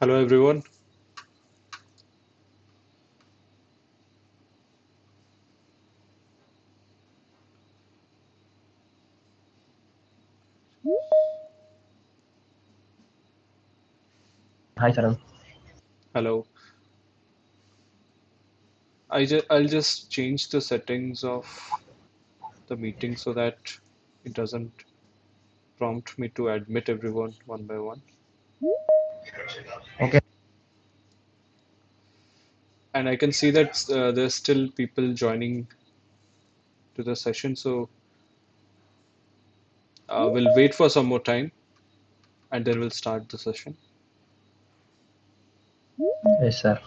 Hello everyone. Hi, Saran. Hello. I'll just change the settings of the meeting so that it doesn't prompt me to admit everyone one by one. Okay. And I can see that there's still people joining to the session, so we'll wait for some more time and then we'll start the session. Yes, sir.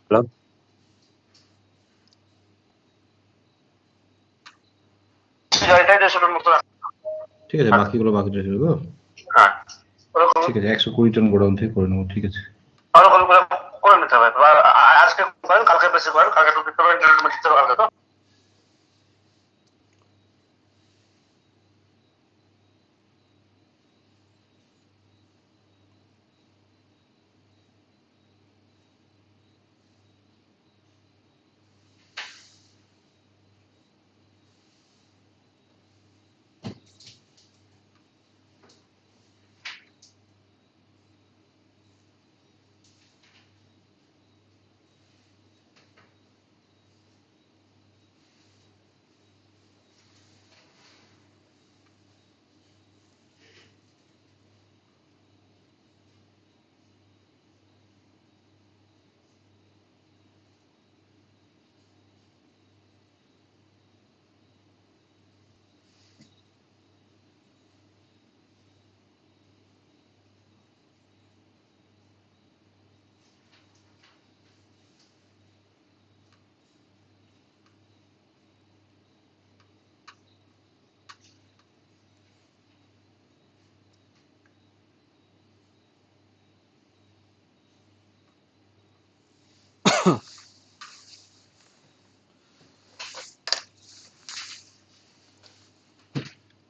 Hello. ঠিক আছে, বাকিগুলো বাকি রেখে দেবো। ঠিক আছে, 120 ton godown থেকে করে নেবো। ঠিক আছে, করে নিতে হবে। আজকে করেন, কালকে বেশি করেন, কালকে তো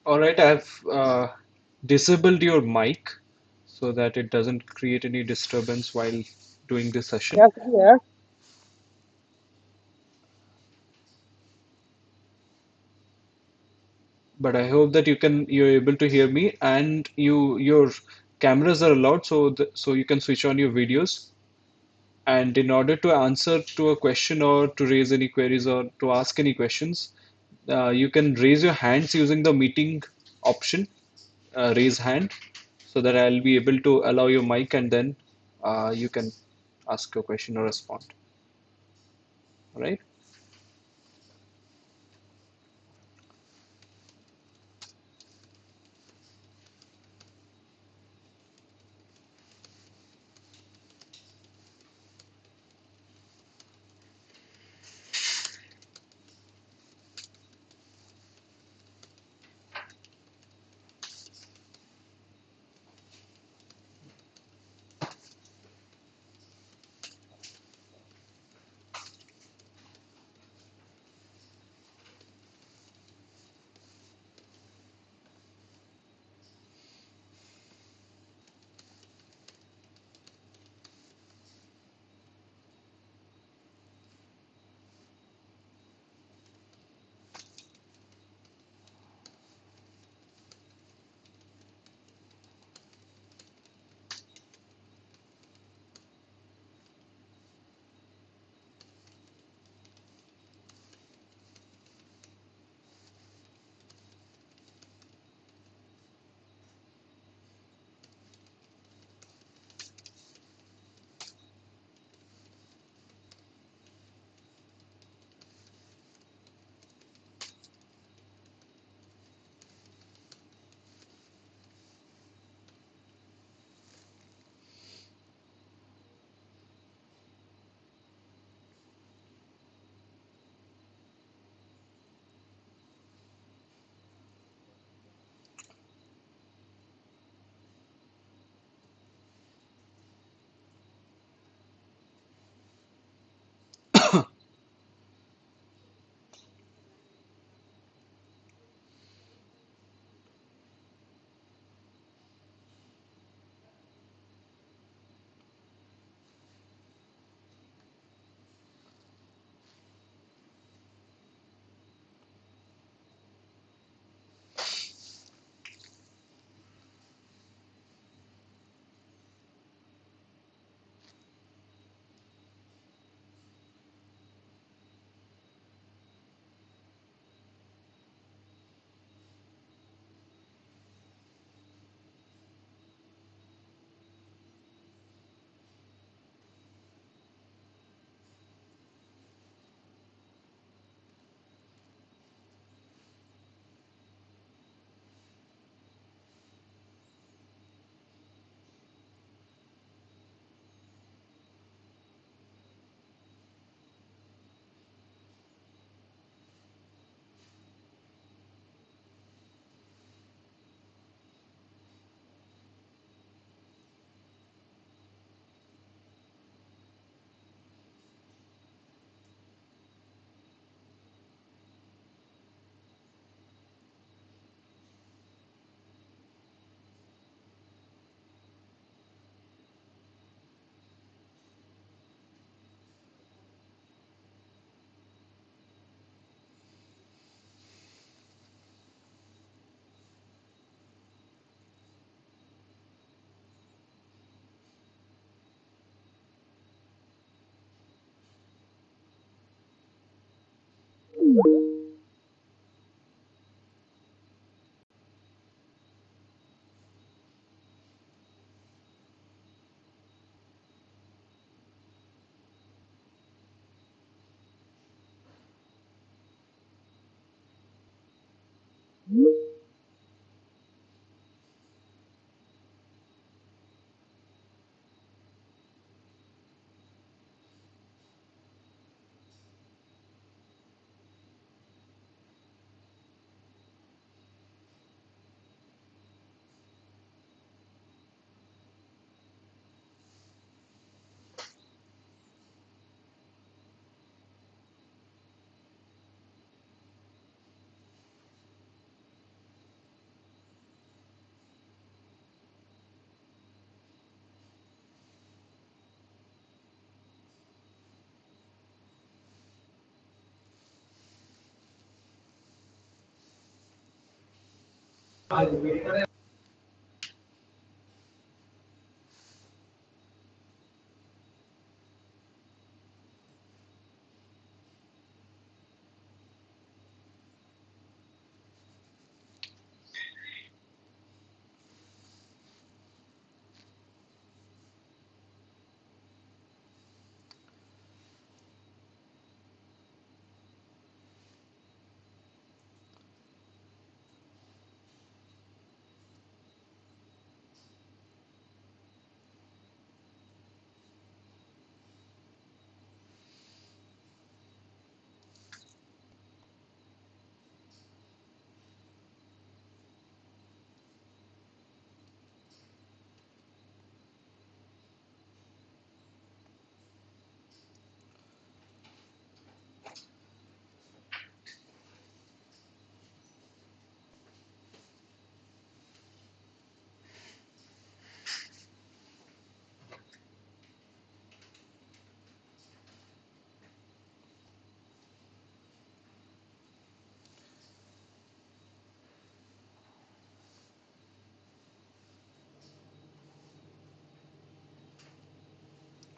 All right, I've disabled your mic so that it doesn't create any disturbance while doing this session. Yes, yes. But I hope that you're able to hear me and your cameras are allowed so you can switch on your videos. And in order to answer to a question or to raise any queries or to ask any questions, you can raise your hands using the meeting option, raise hand, so that I'll be able to allow your mic and then you can ask your question or respond. All right?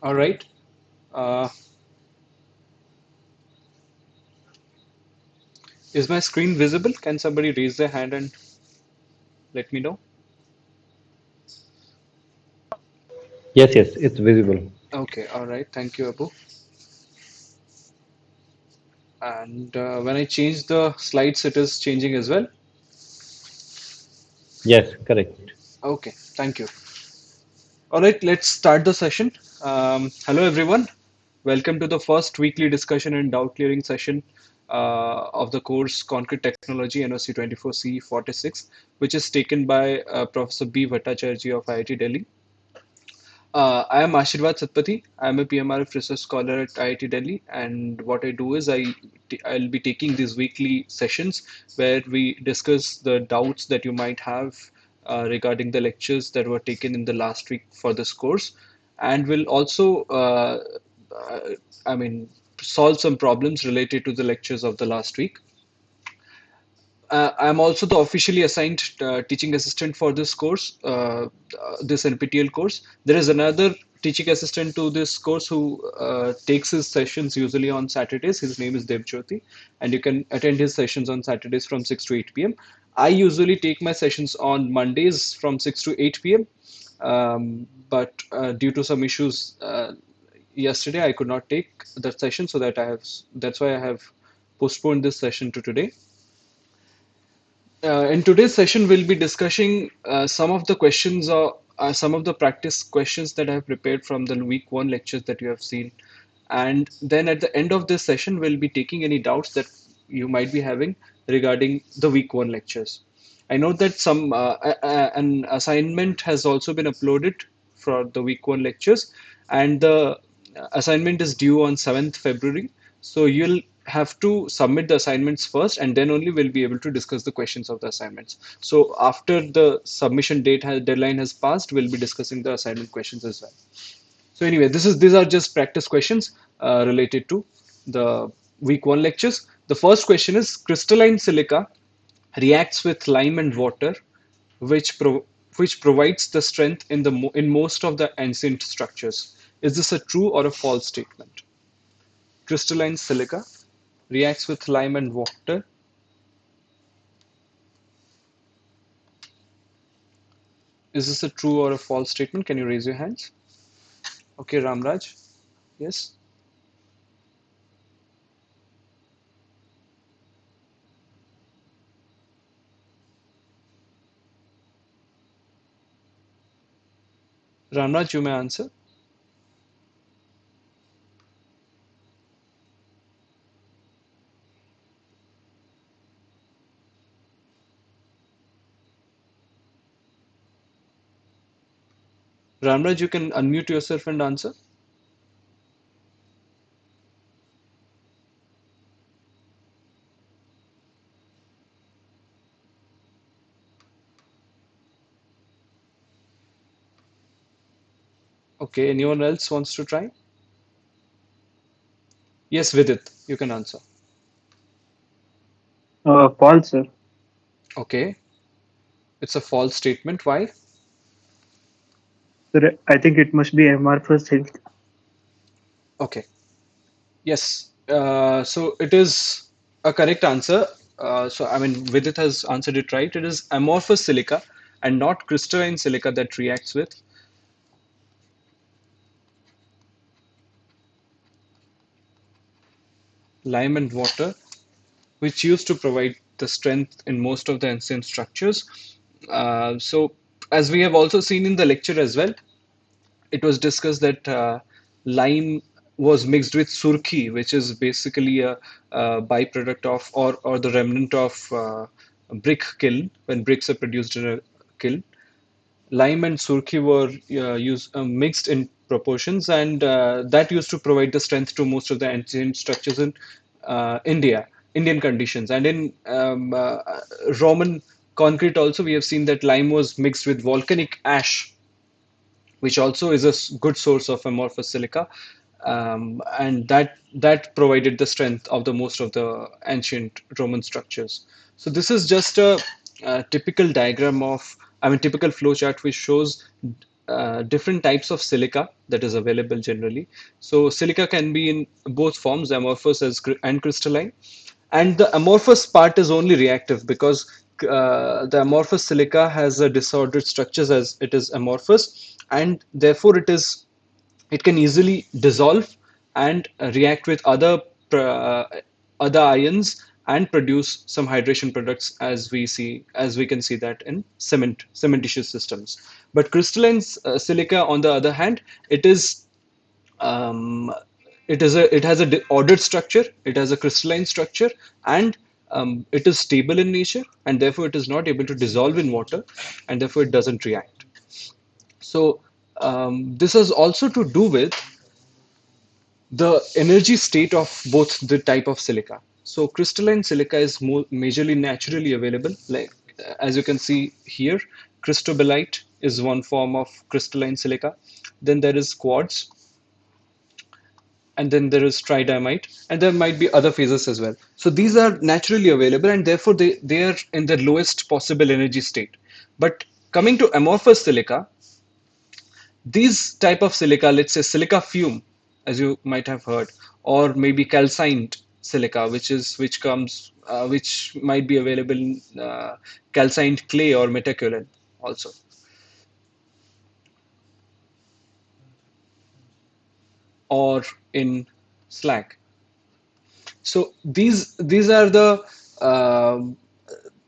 All right. Uh, is my screen visible? Can somebody raise their hand and let me know? Yes, yes, it's visible. Okay. All right. Thank you, Abu. And when I change the slides, it is changing as well. Yes, correct. Okay. Thank you. All right. Let's start the session. Hello, everyone. Welcome to the first weekly discussion and doubt clearing session of the course Concrete Technology NOC24-CE46, which is taken by Professor B. Bhattacharya of IIT Delhi. I am Ashirwad Satpathy. I am a PMRF research scholar at IIT Delhi, and what I do is I'll be taking these weekly sessions where we discuss the doubts that you might have regarding the lectures that were taken in the last week for this course, and will also, uh, I mean, solve some problems related to the lectures of the last week. I'm also the officially assigned teaching assistant for this course, this NPTEL course. There is another teaching assistant to this course who takes his sessions usually on Saturdays. His name is Devjyoti, and you can attend his sessions on Saturdays from 6 to 8 p.m. I usually take my sessions on Mondays from 6 to 8 p.m. But due to some issues yesterday, I could not take that session, so that's why I have postponed this session to today. In today's session, we'll be discussing some of the questions or some of the practice questions that I have prepared from the week one lectures that you have seen. And then at the end of this session, we'll be taking any doubts that you might be having regarding the week one lectures. I know that an assignment has also been uploaded for the week one lectures, and the assignment is due on 7th February. So you'll have to submit the assignments first, and then only we'll be able to discuss the questions of the assignments. So after the submission deadline has passed, we'll be discussing the assignment questions as well. So anyway, these are just practice questions related to the week one lectures. The first question is crystalline silica reacts with lime and water, which pro which provides the strength in in most of the ancient structures. Is this a true or a false statement? Crystalline silica reacts with lime and water. Is this a true or a false statement? Can you raise your hands? Okay, Ramraj. Yes. Ramraj, you may answer. Ramraj, you can unmute yourself and answer. Okay, anyone else wants to try? Yes, Vidit, you can answer. False, sir. Okay, it's a false statement. Why? Sir, I think it must be amorphous silk. Okay, yes. So it is a correct answer. So I mean, Vidit has answered it right. It is amorphous silica and not crystalline silica that reacts with lime and water, which used to provide the strength in most of the ancient structures. So, as we have also seen in the lecture as well, it was discussed that lime was mixed with surki, which is basically a byproduct of or the remnant of brick kiln when bricks are produced in a kiln. Lime and surki were mixed in proportions, and that used to provide the strength to most of the ancient structures in Indian conditions. And in Roman concrete also, we have seen that lime was mixed with volcanic ash, which also is a good source of amorphous silica, and that provided the strength of the most of the ancient Roman structures. So this is just a typical diagram of, I mean, typical flow chart which shows different types of silica that is available generally. So silica can be in both forms, amorphous and crystalline. And the amorphous part is only reactive because the amorphous silica has a disordered structures as it is amorphous, and therefore it can easily dissolve and react with uh, other ions and produce some hydration products, as we can see that in cementitious systems. But crystalline silica, on the other hand, it is um, it has a ordered structure, it has a crystalline structure, and it is stable in nature, and therefore it is not able to dissolve in water, and therefore it doesn't react. So this has also to do with the energy state of both the type of silica. So crystalline silica is more majorly naturally available. Like as you can see here, cristobalite is one form of crystalline silica. Then there is quartz, and then there is tridymite, and there might be other phases as well. So these are naturally available, and therefore they are in the lowest possible energy state. But coming to amorphous silica, these type of silica, let's say silica fume, as you might have heard, or maybe calcined silica, which might be available in calcined clay or metacolin also, or in slag. So these are the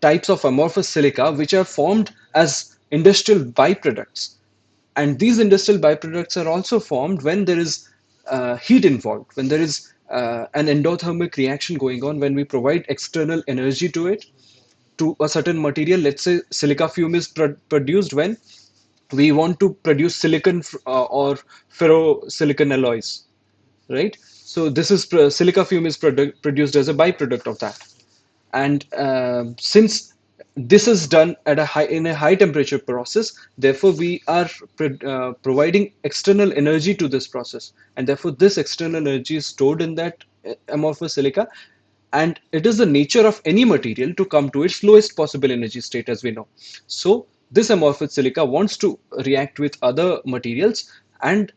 types of amorphous silica which are formed as industrial byproducts. And these industrial byproducts are also formed when there is heat involved, when there is an endothermic reaction going on, when we provide external energy to it, to a certain material. Let's say silica fume is produced when we want to produce silicon or ferrosilicon alloys, right? So this is silica fume is produced as a byproduct of that. And since this is done at a high in a high temperature process, therefore we are providing external energy to this process, and therefore this external energy is stored in that amorphous silica, and it is the nature of any material to come to its lowest possible energy state, as we know. So this amorphous silica wants to react with other materials, and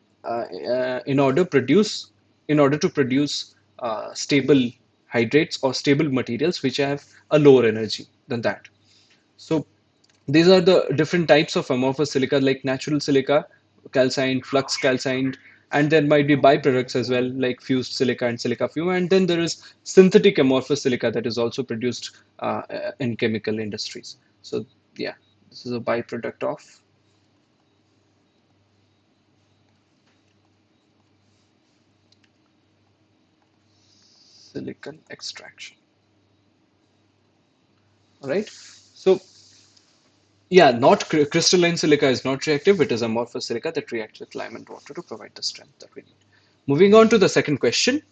in order to produce stable hydrates or stable materials which have a lower energy than that. So these are the different types of amorphous silica, like natural silica, calcined, flux calcined, and there might be byproducts as well, like fused silica and silica fume. And then there is synthetic amorphous silica that is also produced in chemical industries. So yeah, this is a byproduct of silicon extraction. All right. So yeah, not crystalline silica is not reactive. It is amorphous silica that reacts with lime and water to provide the strength that we need. Moving on to the second question.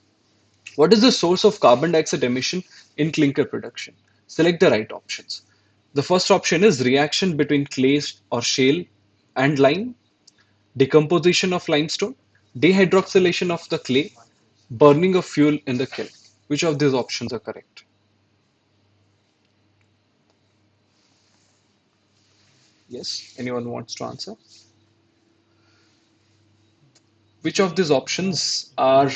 What is the source of carbon dioxide emission in clinker production? Select the right options. The first option is reaction between clay or shale and lime, decomposition of limestone, dehydroxylation of the clay, burning of fuel in the kiln. Which of these options are correct? Yes, anyone wants to answer? Which of these options are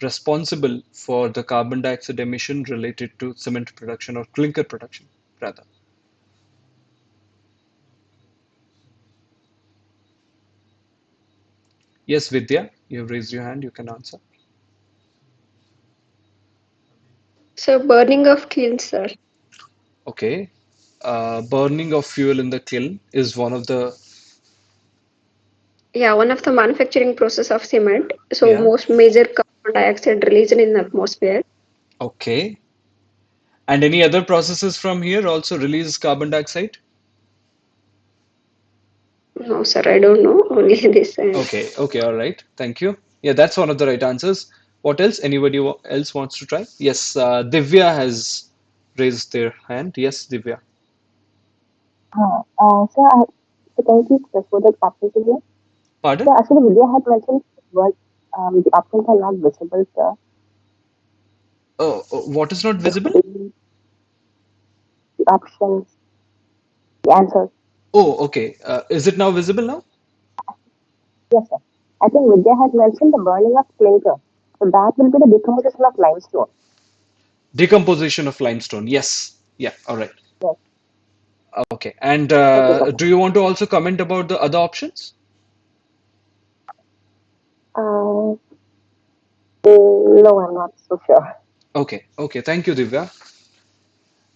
responsible for the carbon dioxide emission related to cement production or clinker production, rather? Yes, Vidya, you have raised your hand. You can answer. So burning of kilns, sir. Okay. Burning of fuel in the kiln is one of the, Yeah, one of the manufacturing process of cement. So yeah. most major carbon dioxide released in the atmosphere. Okay. And any other processes from here also release carbon dioxide? No, sir, I don't know. Only this. Okay. Okay. All right. Thank you. Yeah, that's one of the right answers. What else? Anybody else wants to try? Yes, Divya has raised their hand. Yes, Divya. So thank you sir, for the options again. Pardon? So actually, Vidya had mentioned what the options are not visible, sir. What is not visible? The options, the answers. Oh, okay. Is it now visible now? Yes, sir. I think Vidya had mentioned the burning of clinker. So that will be the decomposition of limestone. Decomposition of limestone. Yes. Yeah. All right. Yes. Okay. And Thank you so much. do you want to also comment about the other options? Uh, no, I'm not so sure. Okay. Okay. Thank you, Divya.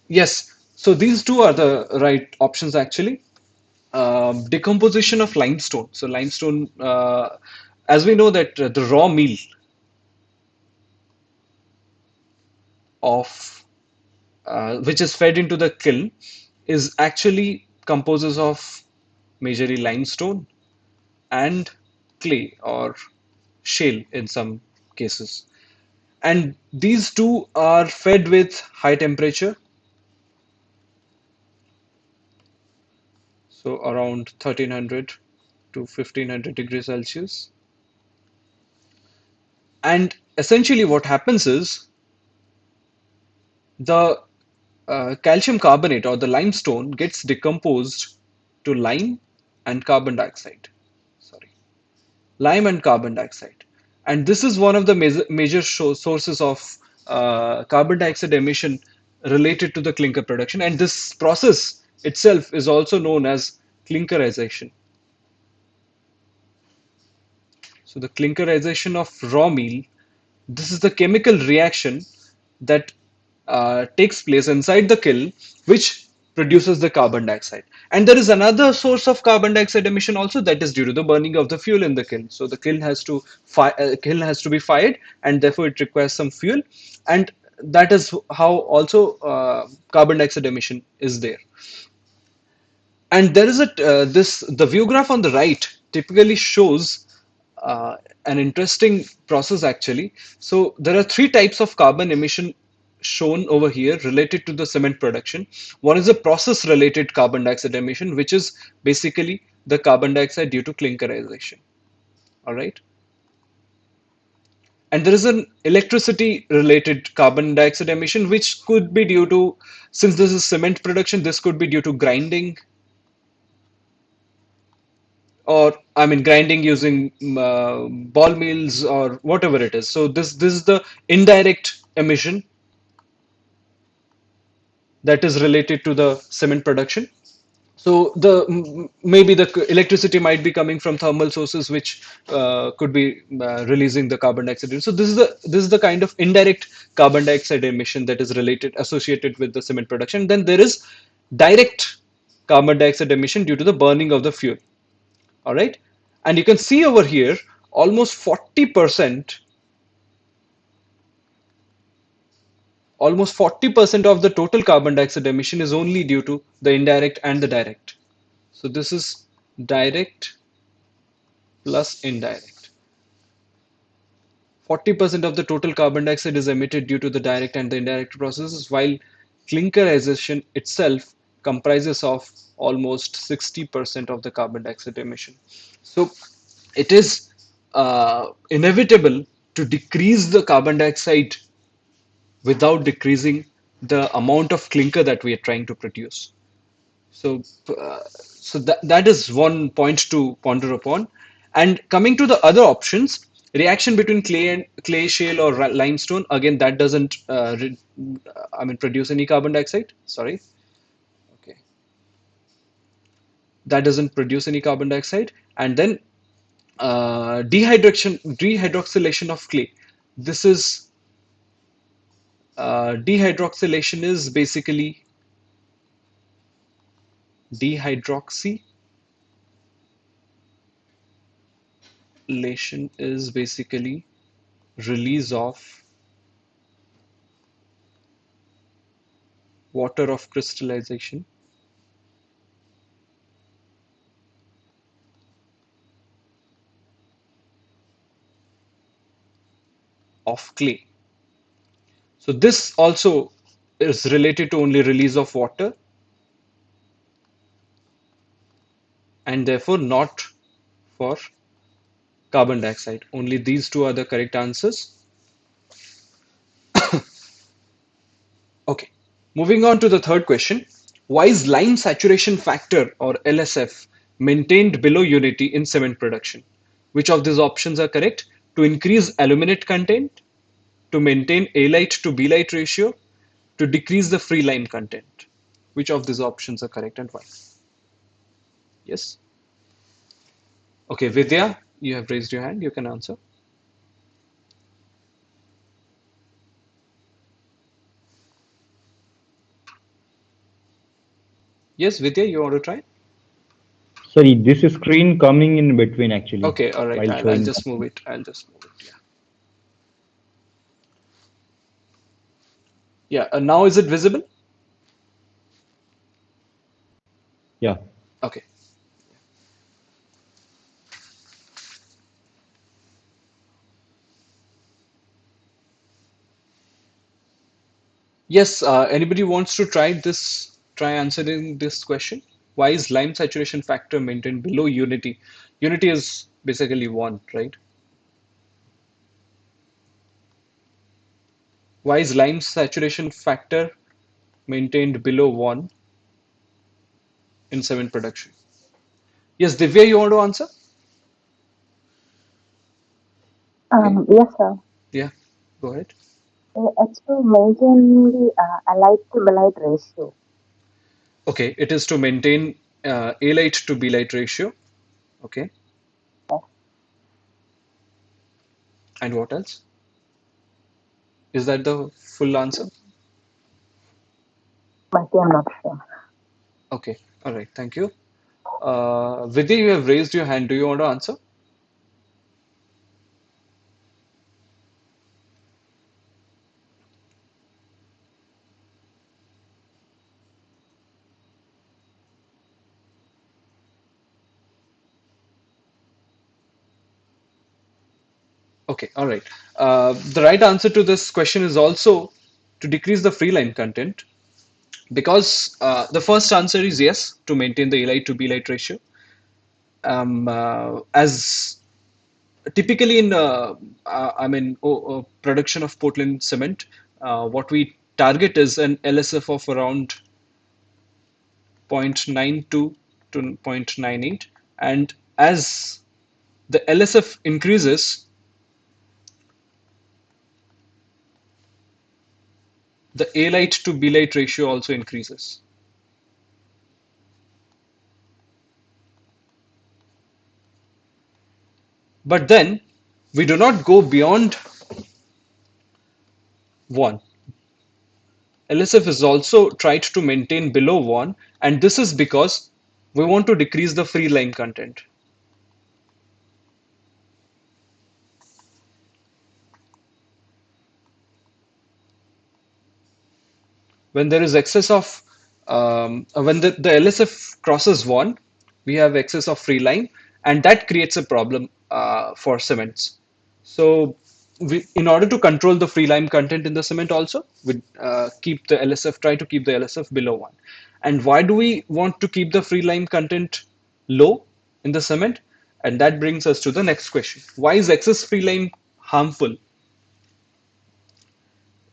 Yes. So these two are the right options actually. Decomposition of limestone. So limestone, as we know that the raw meal of which is fed into the kiln is actually composes of majorly limestone and clay or shale in some cases. And these two are fed with high temperature, so around 1300 to 1500 degrees Celsius. And essentially, what happens is the calcium carbonate or the limestone gets decomposed to lime and carbon dioxide. Sorry, lime and carbon dioxide. And this is one of the major sources of carbon dioxide emission related to the clinker production. And this process itself is also known as clinkerization. So the clinkerization of raw meal, this is the chemical reaction that takes place inside the kiln, which produces the carbon dioxide. And there is another source of carbon dioxide emission also, that is due to the burning of the fuel in the kiln. So the kiln has to be fired, and therefore it requires some fuel, and that is how also carbon dioxide emission is there. And there is the view graph on the right typically shows an interesting process actually. So there are three types of carbon emission shown over here related to the cement production. One is a process related carbon dioxide emission, which is basically the carbon dioxide due to clinkerization. All right. And there is an electricity related carbon dioxide emission, which could be due to, since this is cement production, this could be due to grinding or I mean grinding using ball mills or whatever it is. So this is the indirect emission that is related to the cement production. So maybe the electricity might be coming from thermal sources, which could be releasing the carbon dioxide. So this is the kind of indirect carbon dioxide emission that is associated with the cement production. Then there is direct carbon dioxide emission due to the burning of the fuel. All right, and you can see over here almost 40%, almost 40% of the total carbon dioxide emission is only due to the indirect and the direct. So this is direct plus indirect. 40% of the total carbon dioxide is emitted due to the direct and the indirect processes, while clinkerization itself comprises of almost 60% of the carbon dioxide emission. So it is inevitable to decrease the carbon dioxide without decreasing the amount of clinker that we are trying to produce. So that is one point to ponder upon. And coming to the other options, reaction between clay shale or limestone, again that doesn't I mean produce any carbon dioxide. Sorry, okay, that doesn't produce any carbon dioxide. And then dehydroxylation of clay. This is dehydroxylation is basically dehydroxylation is basically release of water of crystallization of clay. So this also is related to only release of water and therefore not for carbon dioxide. Only these two are the correct answers. Okay, moving on to the third question. Why is lime saturation factor or LSF maintained below unity in cement production? Which of these options are correct? To increase aluminate content, to maintain A-light to B-light ratio, to decrease the free lime content. Which of these options are correct and why? Yes. Okay, Vidya, you have raised your hand. You can answer. Yes, Vidya, you want to try? Sorry, this screen coming in between actually Okay, all right. while I'll showing just move something. it. I'll just move it. Yeah. Yeah. Now is it visible? Yeah. Okay. Yes. Anybody wants to try this? Try answering this question. Why is lime saturation factor maintained below unity? Unity is basically one, right? Why is lime saturation factor maintained below one in cement production? Yes, Divya, you want to answer? Okay. Yes, sir. Yeah. Go ahead. It's to maintain the allied to belite ratio. Okay, it is to maintain A-light to B-light ratio. Okay, Yes, and what else? Is that the full answer? but I'm not sure. Okay, all right, thank you. Vidya, you have raised your hand. Do you want to answer? Okay, all right. The right answer to this question is also to decrease the free line content because the first answer is yes, to maintain the A-light to B-light ratio. As typically in production of Portland cement, what we target is an LSF of around 0.92 to 0.98, and as the LSF increases, the A light to B light ratio also increases. But then we do not go beyond 1. LSF is also tried to maintain below 1, and this is because we want to decrease the free lime content. When there is excess of when the LSF crosses 1, we have excess of free lime, and that creates a problem for cements. So in order to control the free lime content in the cement also, we keep the LSF, try to keep the LSF below 1. And why do we want to keep the free lime content low in the cement? And that brings us to the next question. Why is excess free lime harmful?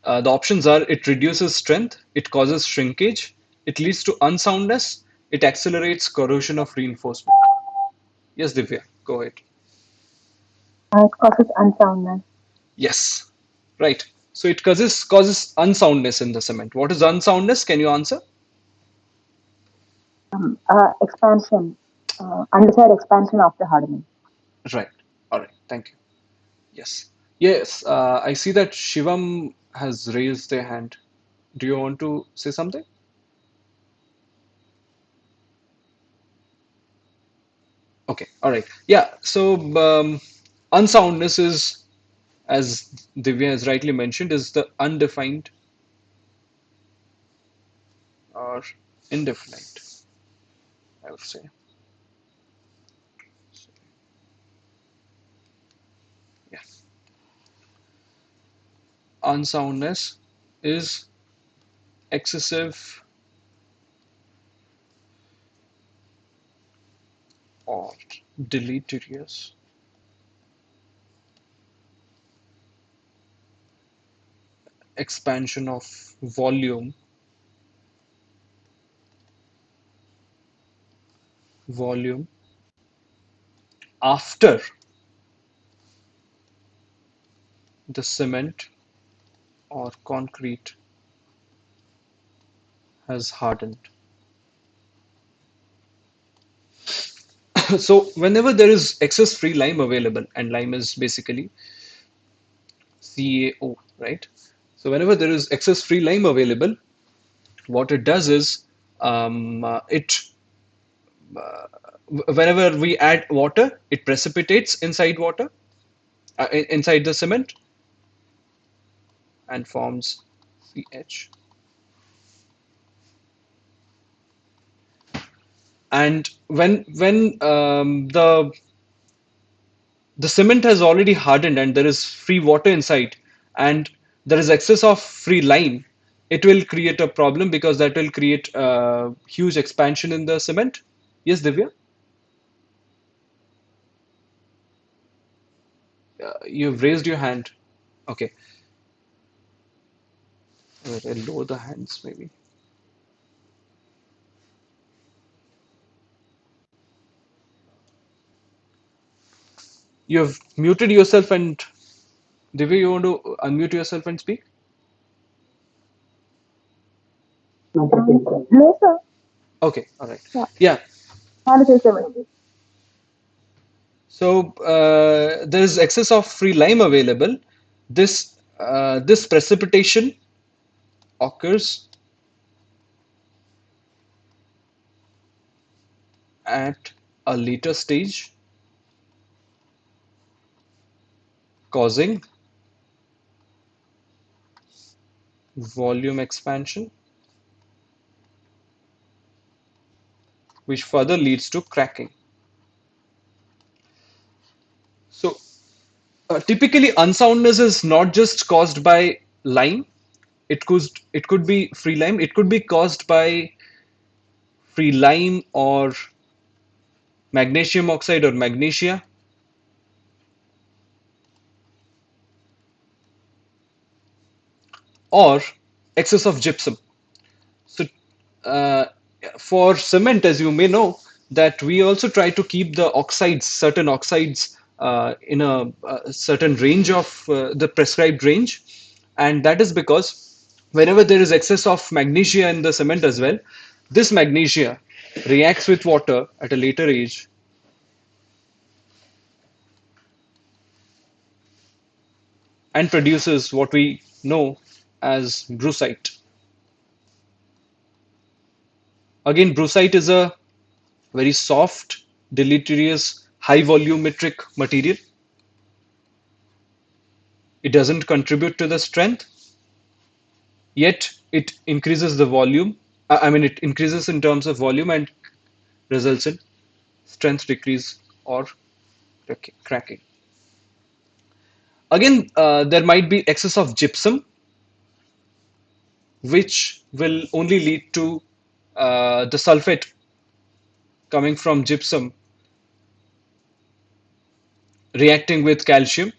The options are: it reduces strength, it causes shrinkage, it leads to unsoundness, it accelerates corrosion of reinforcement. Yes, Divya, go ahead. It causes unsoundness. Yes, right. So it causes unsoundness in the cement. What is unsoundness? Can you answer? Expansion, undesired expansion after hardening. Right. All right. Thank you. Yes. Yes. I see that Shivam has raised their hand. Do you want to say something? Okay. All right. Yeah. So unsoundness is, as Divya has rightly mentioned, is the undefined or indefinite, I would say. Yeah. Unsoundness is excessive or deleterious expansion of volume after the cement or concrete has hardened. So whenever there is excess free lime available, and lime is basically CaO, right? So whenever there is excess free lime available, what it does is it whenever we add water, it precipitates inside water, inside the cement, and forms CH. And when the cement has already hardened and there is free water inside, and there is excess of free lime, it will create a problem because that will create huge expansion in the cement. Yes, Divya? You've raised your hand. Okay. Wait, I'll lower the hands maybe. You've muted yourself, and Divya, you want to unmute yourself and speak? No, sir. Okay, all right. Yeah. Yeah. How to say cement? So there is excess of free lime available. This precipitation occurs at a later stage, causing volume expansion, which further leads to cracking. So typically, unsoundness is not just caused by lime. It could be free lime. It could be caused by free lime or magnesium oxide or magnesia, or excess of gypsum. So uh, for cement, as you may know, that we also try to keep the oxides, certain oxides, in a certain range of the prescribed range. And that is because whenever there is excess of magnesia in the cement as well, this magnesia reacts with water at a later age and produces what we know as brucite. Again, brucite is a very soft, deleterious, high volumetric material. It doesn't contribute to the strength, yet it increases the volume. I mean, it increases in terms of volume and results in strength decrease or cracking. Again, there might be excess of gypsum, which will only lead to the sulfate coming from gypsum reacting with calcium.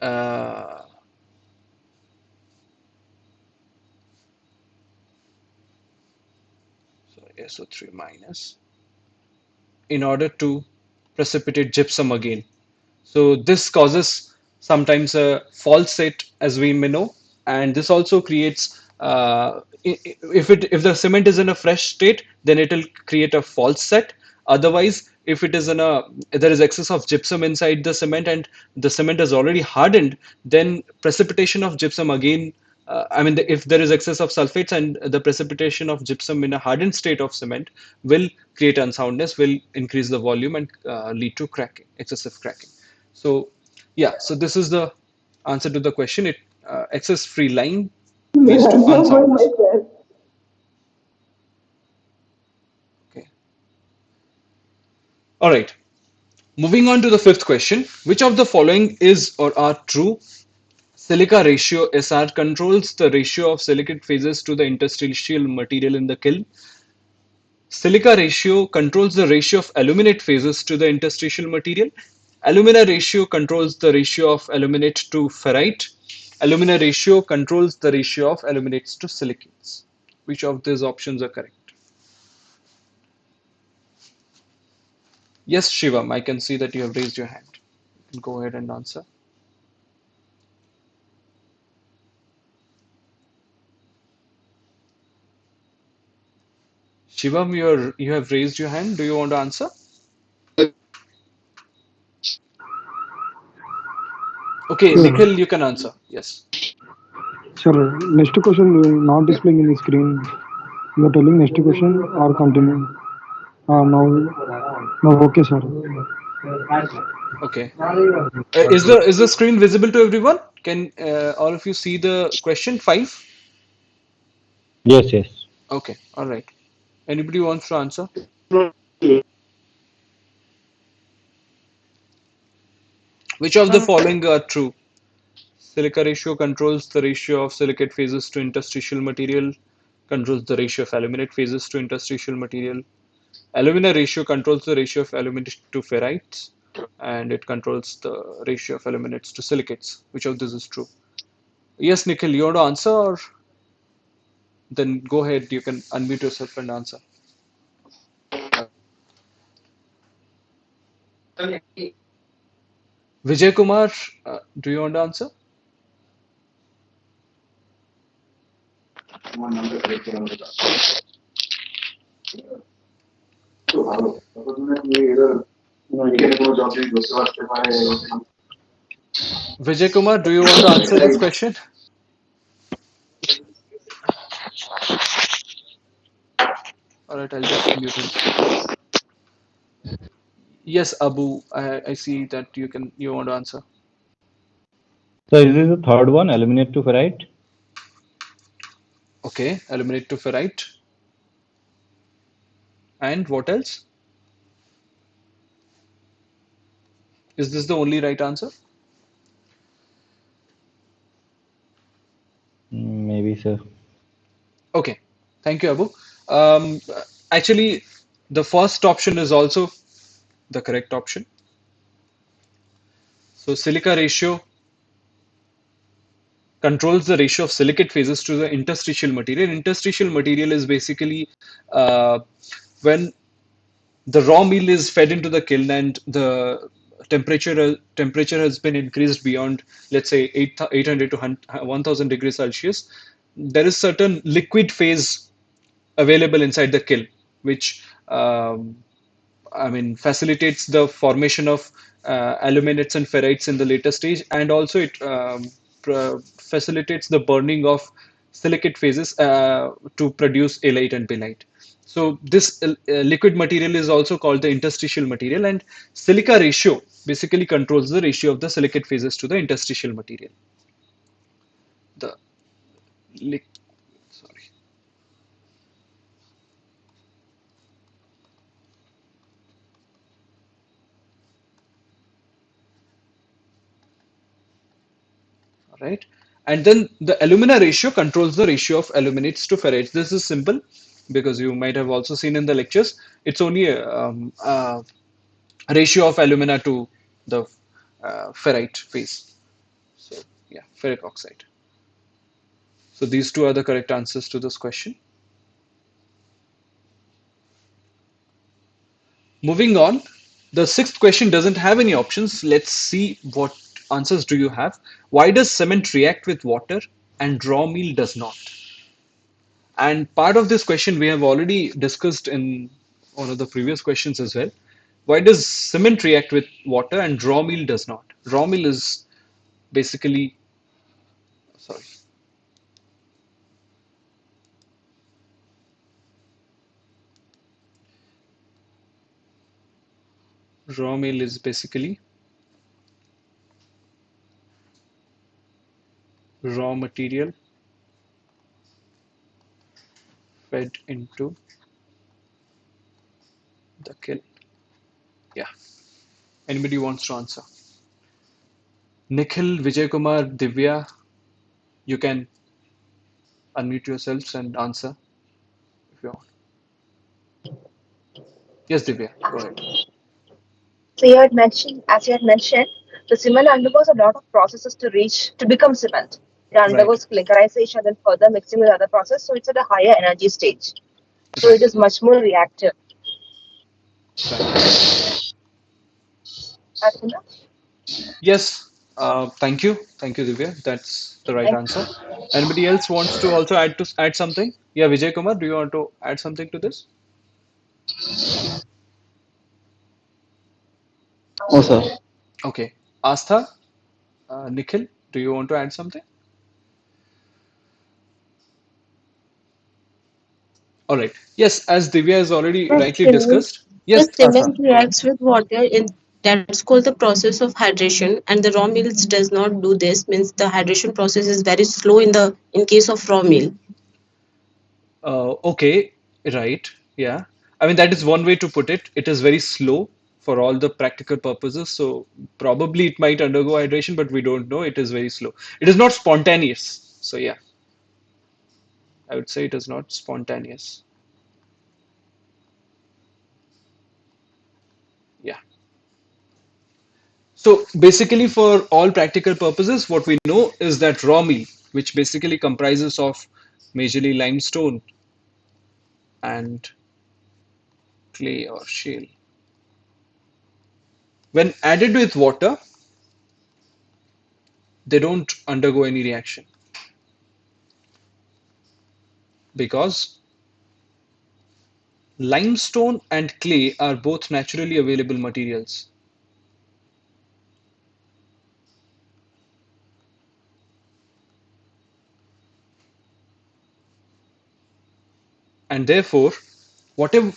Uh, so SO3 minus in order to precipitate gypsum again. So this causes sometimes a false set, as we may know, and this also creates if the cement is in a fresh state, then it will create a false set. Otherwise, if it is in a there is excess of gypsum inside the cement and the cement is already hardened, then precipitation of gypsum again. I mean, if there is excess of sulfates and the precipitation of gypsum in a hardened state of cement will create unsoundness, will increase the volume and lead to cracking, excessive cracking. So, yeah, so this is the answer to the question. It excess free line leads to unsoundness. Okay. All right. Moving on to the fifth question. Which of the following is or are true? Silica ratio SR controls the ratio of silicate phases to the interstitial material in the kiln. Silica ratio controls the ratio of aluminate phases to the interstitial material. Alumina ratio controls the ratio of aluminate to ferrite. Alumina ratio controls the ratio of aluminates to silicates. Which of these options are correct? Yes, Shivam, I can see that you have raised your hand. You can go ahead and answer. Shivam, you have raised your hand. Do you want to answer? Okay, Sure. Nikhil, you can answer. Yes. Sir, next question not displaying in the screen. You are telling next question or continue? Now, okay, sir. Okay. Is the screen visible to everyone? Can all of you see the question 5? Yes, yes. Okay. All right. Anybody wants to answer? Which of the following are true? Silica ratio controls the ratio of silicate phases to interstitial material, controls the ratio of aluminate phases to interstitial material. Alumina ratio controls the ratio of aluminate to ferrites, and it controls the ratio of aluminates to silicates. Which of this is true? Yes, Nikhil, you want to answer, or then go ahead. You can unmute yourself and answer. Vijay Kumar, do you want to answer? Vijay Kumar, do you want to answer this question? All right, I'll just mute him. Yes, Abu, I see that you want to answer. So is this the third one, aluminate to ferrite? Okay, aluminate to ferrite. And what else? Is this the only right answer? Maybe, sir. Okay, thank you, Abu. Um, Actually, the first option is also the correct option. So silica ratio controls the ratio of silicate phases to the interstitial material. Interstitial material is basically when the raw meal is fed into the kiln and the temperature has been increased beyond, let's say, 800 to 1000 degrees Celsius. There is certain liquid phase available inside the kiln, which facilitates the formation of aluminates and ferrites in the later stage, and also it facilitates the burning of silicate phases to produce halite and bilite. So this liquid material is also called the interstitial material, and silica ratio basically controls the ratio of the silicate phases to the interstitial material. The sorry. Right? And then the alumina ratio controls the ratio of aluminates to ferrites. This is simple because you might have also seen in the lectures. It's only a ratio of alumina to the ferrite phase. So yeah, ferric oxide. So these two are the correct answers to this question. Moving on, the sixth question doesn't have any options. Let's see what answers do you have. Why does cement react with water and raw meal does not? And part of this question we have already discussed in one of the previous questions as well. Why does cement react with water and raw meal does not? Raw meal is basically, sorry, raw meal is basically raw material fed into the kiln. Yeah. Anybody wants to answer? Nikhil, Vijay Kumar, Divya, you can unmute yourselves and answer if you want. Yes, Divya, go ahead. So as you had mentioned, the cement undergoes a lot of processes to become cement. It Right, undergoes clinkerization, then further mixing with other processes. So it's at a higher energy stage. So it right, is much more reactive. right. Archana? Yes, thank you, Divya. That's the right Thank answer. Anybody else wants to also add something? Yeah, Vijay Kumar, do you want to add something to this? No, sir. Okay, Astha, Nikhil, do you want to add something? All right. Yes, as Divya has already rightly Cement, discussed. the Yes, Astha, cement go ahead. reacts with water in that's called the process of hydration, and the raw meals does not do this. Means the hydration process is very slow in case of raw meal. Okay, right. Yeah. I mean, that is one way to put it. It is very slow for all the practical purposes. So probably it might undergo hydration, but we don't know. It is very slow. It is not spontaneous. So yeah, I would say it is not spontaneous. Yeah. So basically, for all practical purposes, what we know is that raw meal, which basically comprises of majorly limestone and clay or shale, when added with water, they don't undergo any reaction because limestone and clay are both naturally available materials. And therefore, whatever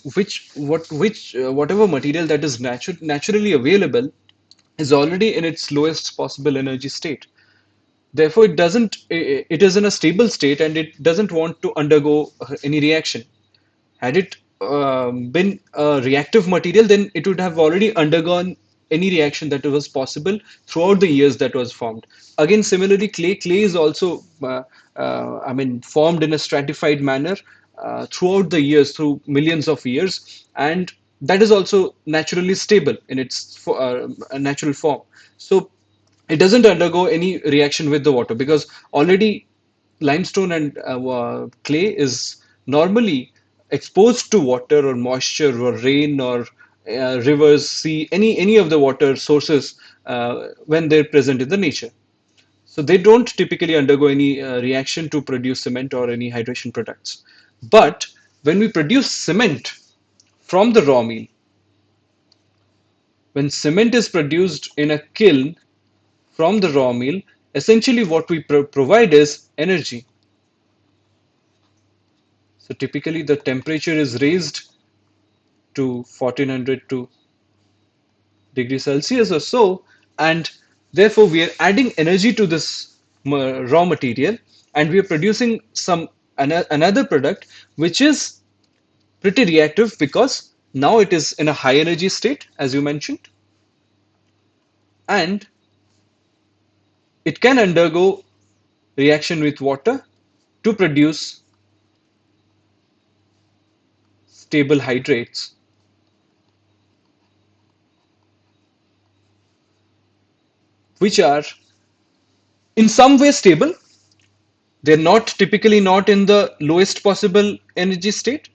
material that is naturally available is already in its lowest possible energy state. Therefore, it is in a stable state and it doesn't want to undergo any reaction. Had it been a reactive material, then it would have already undergone any reaction that was possible throughout the years that was formed. Again, similarly, clay is also, formed in a stratified manner throughout the years, through millions of years, and that is also naturally stable in its natural form. So it doesn't undergo any reaction with the water because already limestone and clay is normally exposed to water or moisture or rain or rivers, sea, any of the water sources when they're present in the nature. So they don't typically undergo any reaction to produce cement or any hydration products. But when we produce cement from the raw meal, when cement is produced in a kiln from the raw meal, essentially what we provide is energy. So typically the temperature is raised to 1400 to degrees Celsius or so, and therefore we are adding energy to this raw material, and we are producing some another product which is pretty reactive because now it is in a high energy state, as you mentioned, and it can undergo reaction with water to produce stable hydrates, which are in some way stable. They're not typically not in the lowest possible energy state,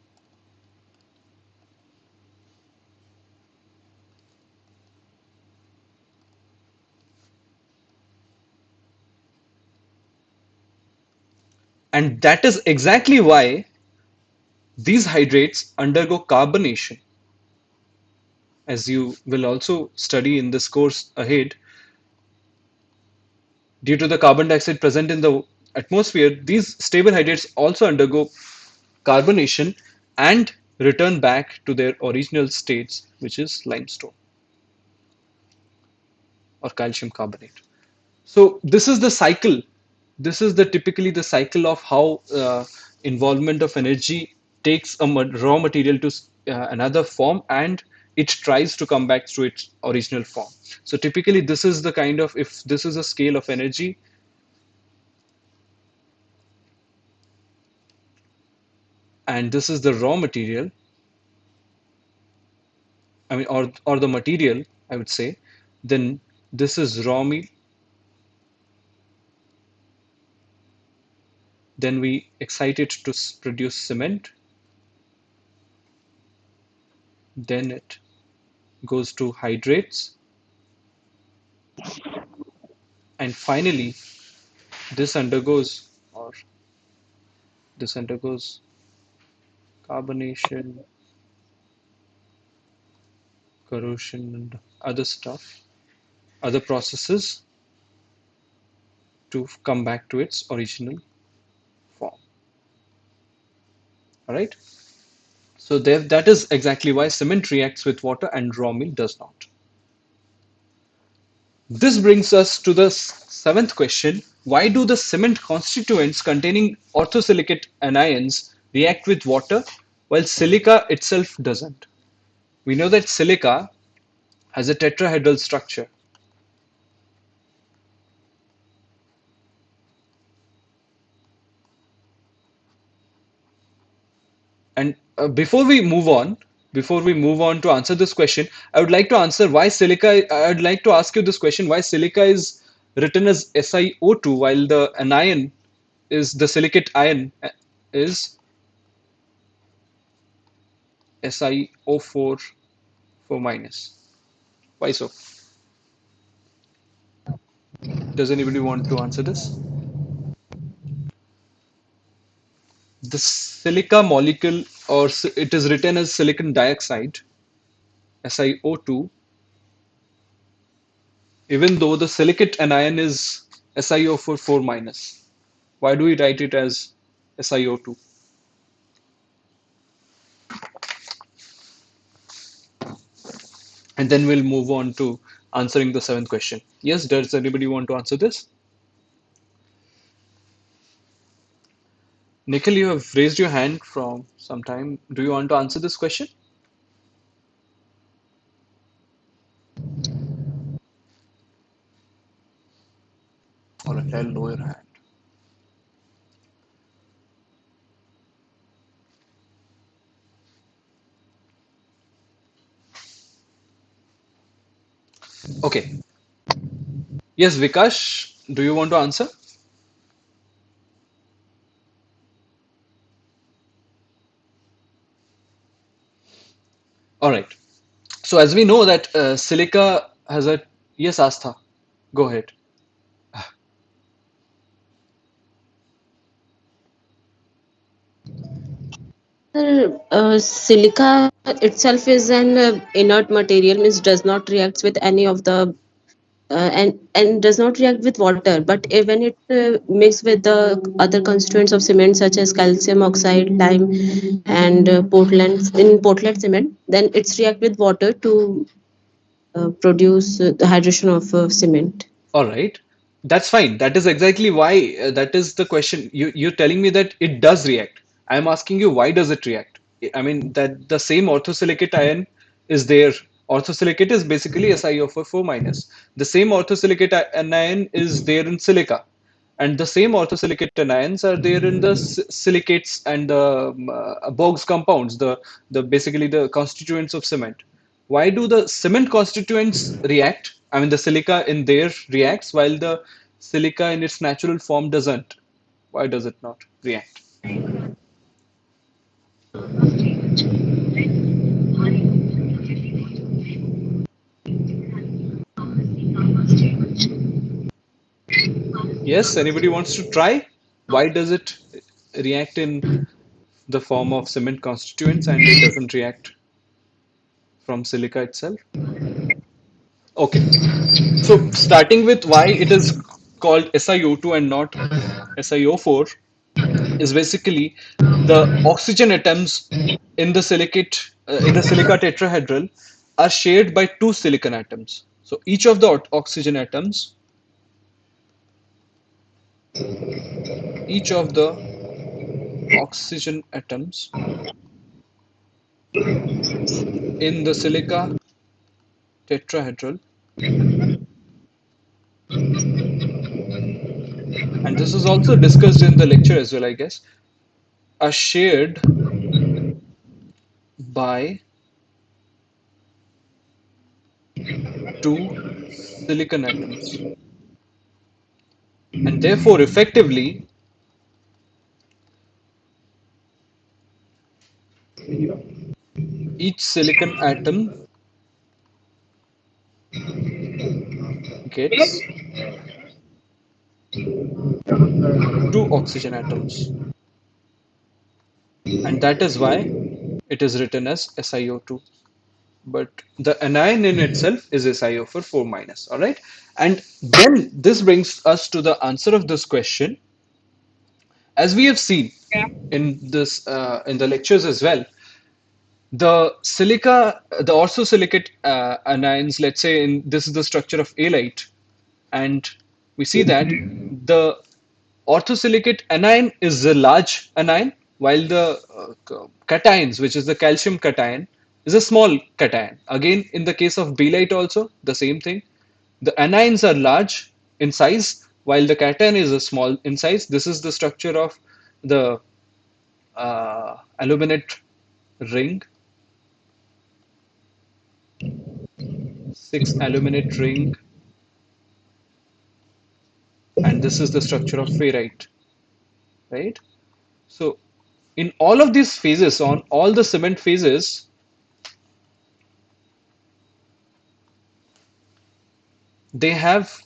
and that is exactly why these hydrates undergo carbonation. As you will also study in this course ahead, due to the carbon dioxide present in the atmosphere, these stable hydrates also undergo carbonation and return back to their original states, which is limestone or calcium carbonate. So this is the cycle. This is the typically the cycle of how involvement of energy takes a raw material to another form, and it tries to come back to its original form. So typically this is the kind of, if this is a scale of energy, and this is the raw material, I mean, or the material, I would say, then this is raw meal. Then we excite it to produce cement. Then it goes to hydrates. And finally, this undergoes or this undergoes carbonation, corrosion, and other stuff, other processes to come back to its original form. All right. So there, that is exactly why cement reacts with water and raw meal does not. This brings us to the seventh question. Why do the cement constituents containing orthosilicate anions react with water while silica itself doesn't? We know that silica has a tetrahedral structure. And before we move on to answer this question, I would like to answer why silica. I would like to ask you this question: why silica is written as SiO2 while the anion is the silicate ion is SiO4 4 minus. Why so? Does anybody want to answer this? The silica molecule, or it is written as silicon dioxide, SiO2, even though the silicate anion is SiO4 4 minus. Why do we write it as SiO2? And then we'll move on to answering the seventh question. Yes, does anybody want to answer this? Nikhil, you have raised your hand from some time. Do you want to answer this question? All right, I'll lower your hand. Okay. Yes, Vikash, do you want to answer? All right. So as we know that silica has a yes, Astha, go ahead. Silica itself is an inert material, means does not react with any of the and does not react with water. But when it mixed with the other constituents of cement such as calcium oxide, lime, and Portland cement, then it's react with water to produce the hydration of cement. All right, that's fine. That is exactly why that is the question. You're telling me that it does react. I'm asking you why does it react? I mean that the same orthosilicate ion is there. Orthosilicate is basically SiO4 minus. The same orthosilicate anion is there in silica, and the same orthosilicate anions are there in the silicates and the Bogues compounds. The basically the constituents of cement. Why do the cement constituents react? I mean, the silica in there reacts while the silica in its natural form doesn't. Why does it not react? Yes, anybody wants to try? Why does it react in the form of cement constituents and it doesn't react from silica itself? Okay, so starting with why it is called SiO2 and not SiO4 is basically the oxygen atoms in the silicate in the silica tetrahedral are shared by two silicon atoms. So each of the oxygen atoms in the silica tetrahedral, and this is also discussed in the lecture as well, I guess, are shared by two silicon atoms, and therefore effectively each silicon atom gets two oxygen atoms, and that is why it is written as SiO2. But the anion in itself is SiO4 minus. All right, and then this brings us to the answer of this question. As we have seen in the lectures as well, the orthosilicate anions, let's say this is the structure of alite, and we see that the orthosilicate anion is a large anion, while the cations, which is the calcium cation, is a small cation. Again, in the case of belite also, the same thing. The anions are large in size, while the cation is a small in size. This is the structure of the aluminate ring, 6 aluminate ring, and this is the structure of ferrite, right? So in all of these phases, on all the cement phases, they have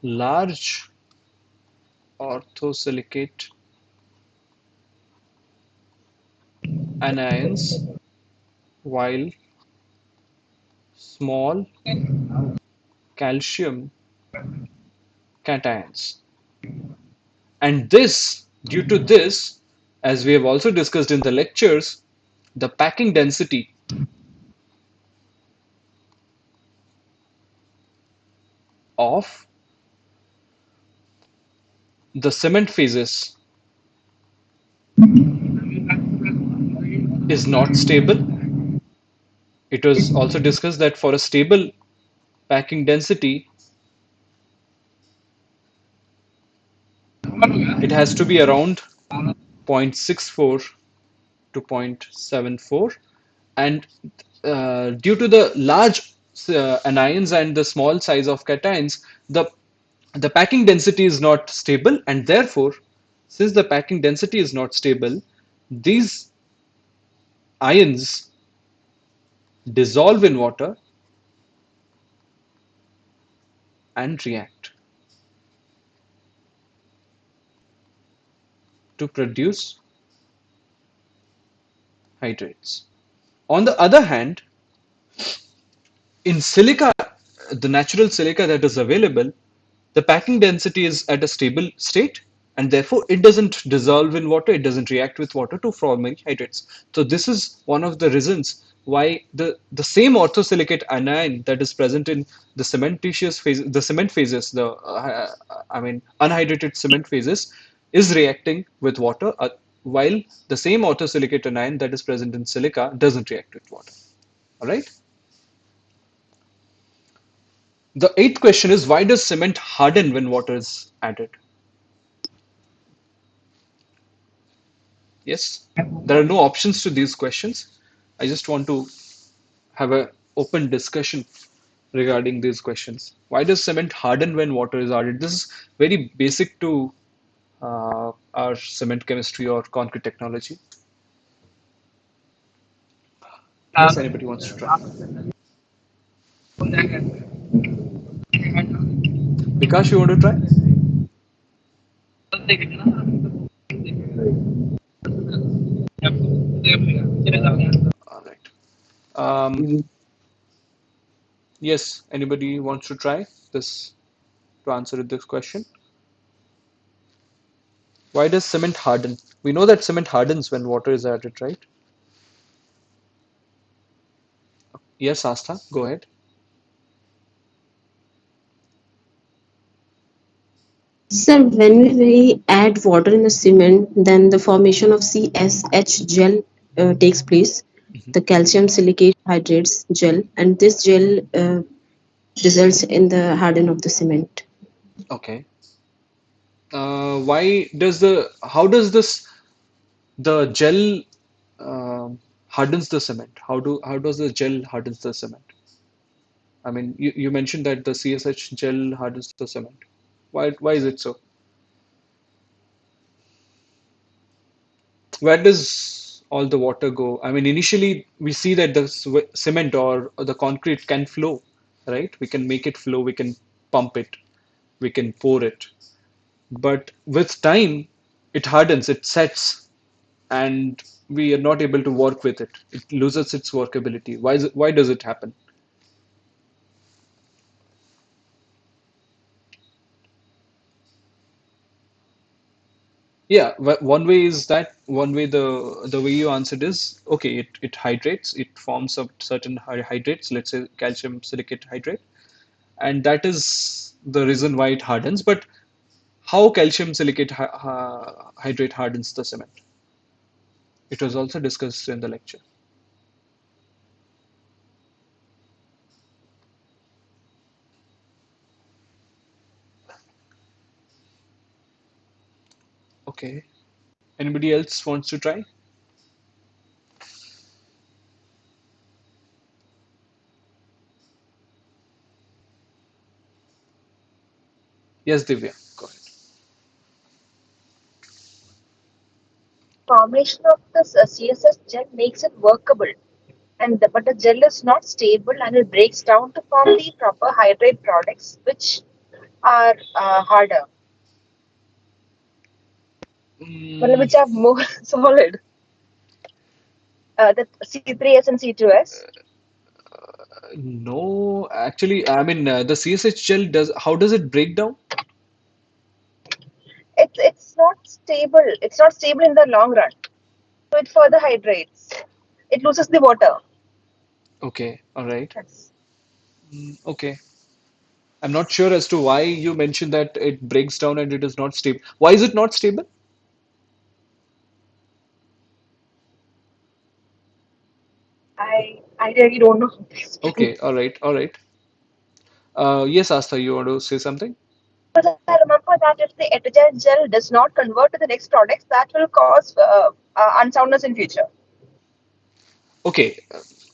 large orthosilicate anions while small calcium cations. And this, due to this, as we have also discussed in the lectures, the packing density of the cement phases is not stable. It was also discussed that for a stable packing density, it has to be around 0.64 to 0.74, and due to the large anions and the small size of cations, the packing density is not stable, and therefore, since the packing density is not stable, these ions dissolve in water and react to produce hydrates. On the other hand, in silica, the natural silica that is available, the packing density is at a stable state, and therefore it doesn't dissolve in water, it doesn't react with water to form any hydrates. So this is one of the reasons why the same orthosilicate anion that is present in the cementitious phase, the cement phases, I mean unhydrated cement phases, is reacting with water, while the same orthosilicate anion that is present in silica doesn't react with water. All right. The eighth question is, why does cement harden when water is added? Yes, there are no options to these questions. I just want to have an open discussion regarding these questions. Why does cement harden when water is added? This is very basic to our cement chemistry or concrete technology. Yes, anybody wants to try? Vikash, you want to try? All right. Yes, anybody wants to try this to answer this question? Why does cement harden? We know that cement hardens when water is added, right? Yes, Astha, go ahead. So when we add water in the cement, then the formation of CSH gel takes place, the calcium silicate hydrates gel, and this gel results in the harden of the cement. Okay. Why does how does the gel hardens the cement? How does the gel hardens the cement? I mean, you mentioned that the CSH gel hardens the cement. Why is it so? Where does all the water go? I mean, initially we see that the cement or the concrete can flow, right? We can make it flow, we can pump it, we can pour it. But with time, it hardens, it sets, and we are not able to work with it. It loses its workability. Why does it happen? Yeah, one way is that one way the way you answered is okay. It hydrates. It forms up certain hydrates. Let's say calcium silicate hydrate, and that is the reason why it hardens. But how calcium silicate hydrate hardens the cement? It was also discussed in the lecture. Okay. Anybody else wants to try? Yes, Divya, go ahead. Formation of the CSS gel makes it workable, but the gel is not stable and it breaks down to form the proper hydrate products, which are harder, well, Mm, which are more solid. The C3S and C2S. no, actually, I mean the CSH gel does. How does it break down? It's not stable. It's not stable in the long run. So it further hydrates. It loses the water. Okay, all right. That's Okay. I'm not sure as to why you mentioned that it breaks down and it is not stable. Why is it not stable? I really don't know. Okay, all right, all right. Yes, Astha, you want to say something? Because I remember that if the etagel gel does not convert to the next products, that will cause unsoundness in future. Okay,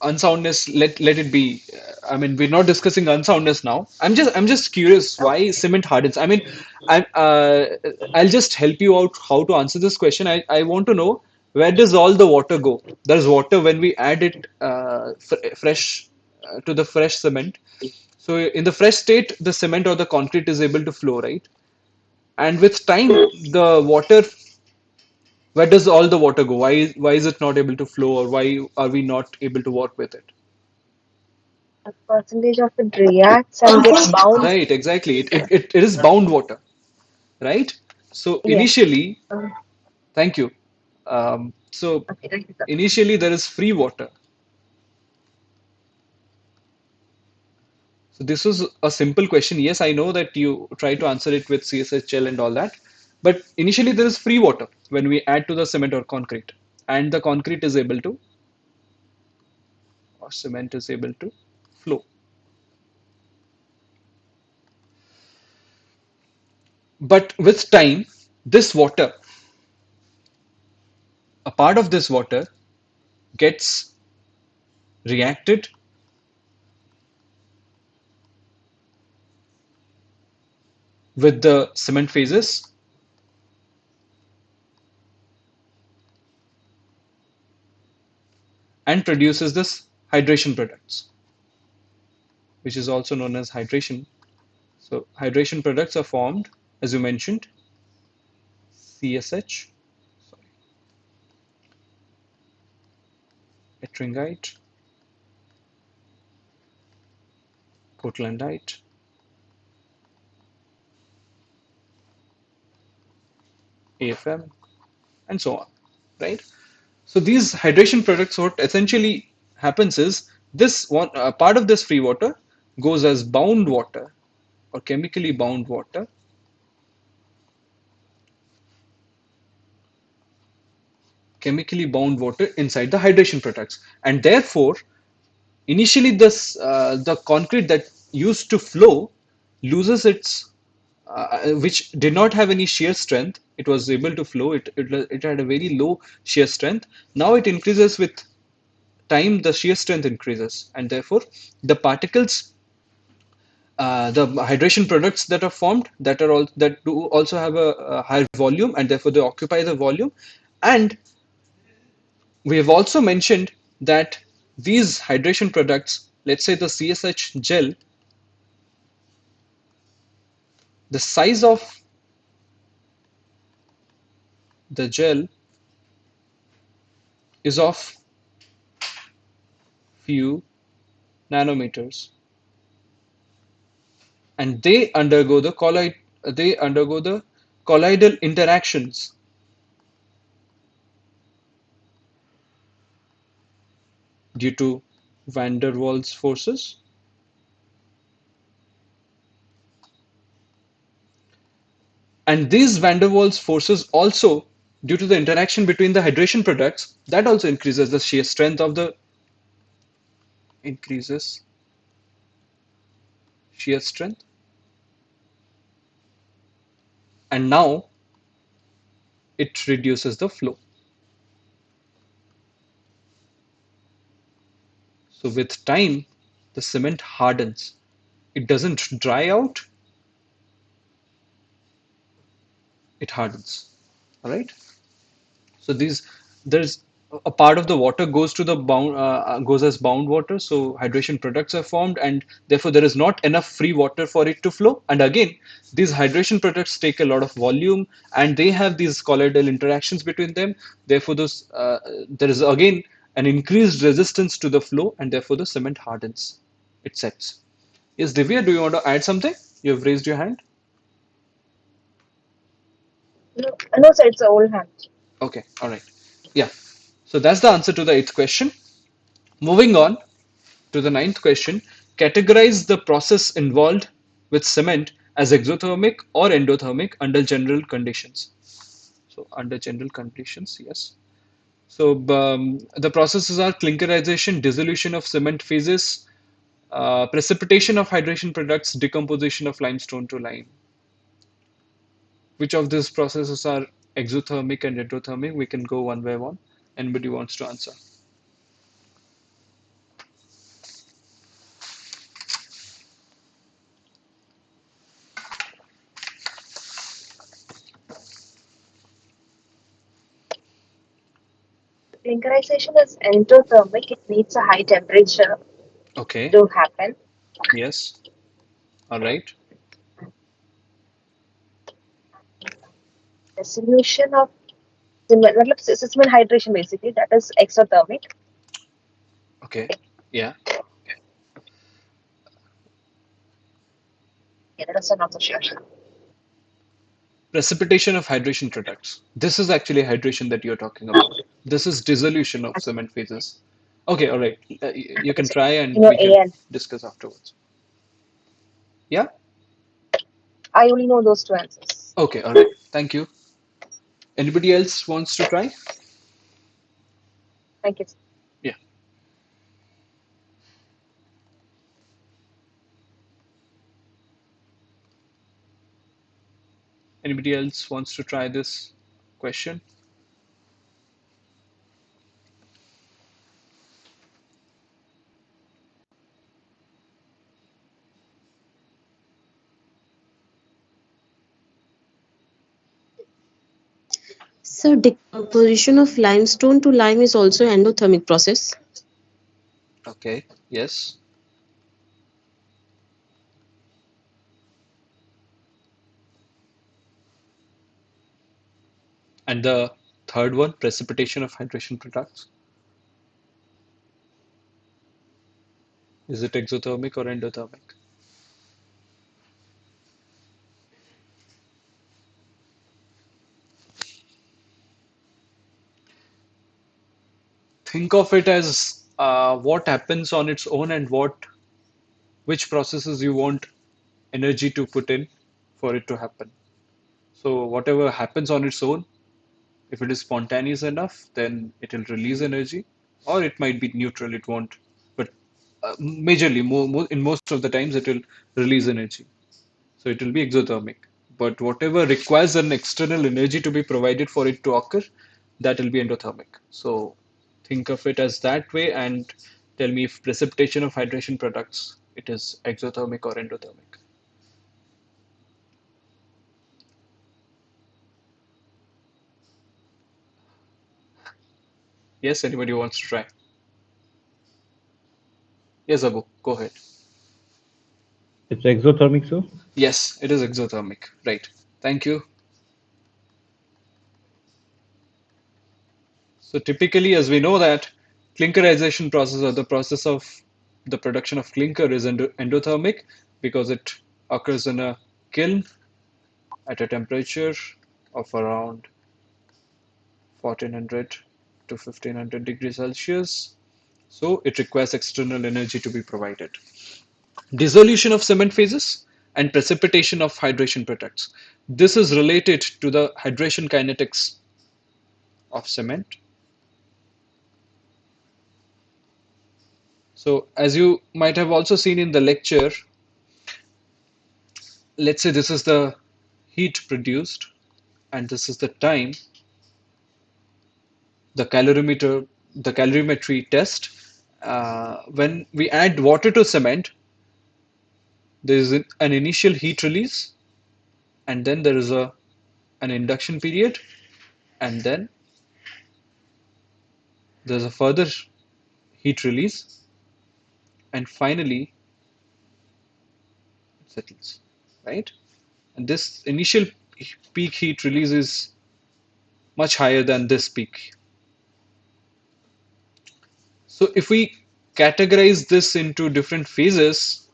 unsoundness, let it be. I mean, we're not discussing unsoundness now. I'm just curious why cement hardens. I mean, I'll just help you out how to answer this question. I want to know, where does all the water go? There's water when we add it fresh to the fresh cement. So in the fresh state, the cement or the concrete is able to flow, right? And with time, the water, where does all the water go? Why is it not able to flow, or why are we not able to work with it? A percentage of it reacts and gets bound. Right, exactly. It is bound water, right? So Yes. initially, Um, thank you. So okay, thank you, sir. initially there is free water. So this was a simple question. Yes, I know that you try to answer it with CSHL and all that, but initially there is free water when we add to the cement or concrete, and the concrete is able to, or cement is able to flow. But with time, this water, a part of this water gets reacted with the cement phases and produces this hydration products, which is also known as hydration. So hydration products are formed, as you mentioned, CSH, sorry, ettringite, Cortlandite, AFM, and so on, right? So these hydration products, what essentially happens is this one part of this free water goes as bound water or chemically bound water, inside the hydration products, and therefore initially this the concrete that used to flow loses its which did not have any shear strength. It was able to flow. It had a very low shear strength. Now it increases with time. The shear strength increases, and therefore the particles, the hydration products that are formed, that do also have a higher volume, and therefore they occupy the volume. And we have also mentioned that these hydration products, let's say the CSH gel, the size of the gel is of few nanometers, and they undergo the colloidal interactions due to van der Waals forces. And these van der Waals forces also, due to the interaction between the hydration products, that also increases the shear strength of the increases shear strength. And now it reduces the flow. So with time, the cement hardens. It doesn't dry out, it hardens. All right. So there's a part of the water goes to the goes as bound water. So hydration products are formed, and therefore there is not enough free water for it to flow. And again, these hydration products take a lot of volume, and they have these colloidal interactions between them. Therefore, there is again an increased resistance to the flow, and therefore the cement hardens. It sets. Yes, Divya, do you want to add something? You have raised your hand. No, no, sir, it's a old hand. Okay, all right. Yeah. So that's the answer to the eighth question. Moving on to the ninth question, categorize the process involved with cement as exothermic or endothermic under general conditions. So under general conditions, yes. So the processes are clinkerization, dissolution of cement phases, precipitation of hydration products, decomposition of limestone to lime. Which of these processes are exothermic and endothermic? We can go one by one. Anybody wants to answer? clinkerization is endothermic. It needs a high temperature Okay. to happen. Yes. All right. Dissolution of cement hydration basically, that is exothermic. Okay. Yeah. Yeah, that is not so sure. Precipitation of hydration products. This is actually hydration that you're talking about. This is dissolution of cement phases. Okay, all right. You can try and You know, we can AN. discuss afterwards. Yeah? I only know those two answers. Okay, all right. Thank you. Anybody else wants to try? Thank you. Yeah. Anybody else wants to try this question? So decomposition of limestone to lime is also endothermic process. Okay, yes. And the third one, precipitation of hydration products. Is it exothermic or endothermic? Think of it as what happens on its own and which processes you want energy to put in for it to happen. So whatever happens on its own, if it is spontaneous enough, then it will release energy, or it might be neutral, it won't. But majorly, in most of the times, it will release energy. So it will be exothermic. But whatever requires an external energy to be provided for it to occur, that will be endothermic. So think of it as that way and tell me if precipitation of hydration products, it is exothermic or endothermic. Yes, anybody wants to try? Yes, Abu, go ahead. It's exothermic, sir? Yes, it is exothermic. Right. Thank you. So typically, as we know that clinkerization process or the process of the production of clinker is endothermic because it occurs in a kiln at a temperature of around 1400 to 1500 degrees Celsius. So it requires external energy to be provided. Dissolution of cement phases and precipitation of hydration products. This is related to the hydration kinetics of cement. So as you might have also seen in the lecture, let's say this is the heat produced and this is the time, the calorimetry test. When we add water to cement, there is an initial heat release and then there is an induction period and then there's a further heat release and finally it settles, right? And this initial peak heat release is much higher than this peak. So if we categorize this into different phases,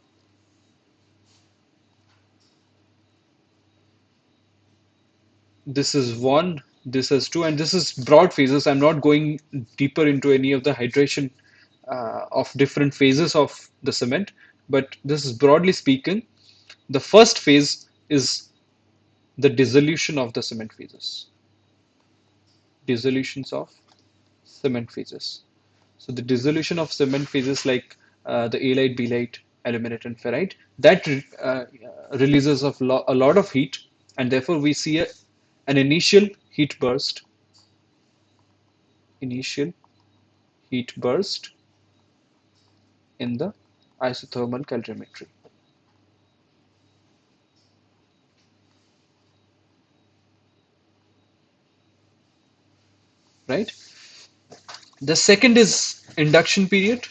this is one, this is two, and this is broad phases. I'm not going deeper into any of the hydration of different phases of the cement, but this is broadly speaking. The first phase is the dissolution of the cement phases. Dissolutions of cement phases. So the dissolution of cement phases like the alite, belite, aluminate, and ferrite that releases a lot of heat, and therefore we see an initial heat burst in the isothermal calorimetry, right? The second is induction period,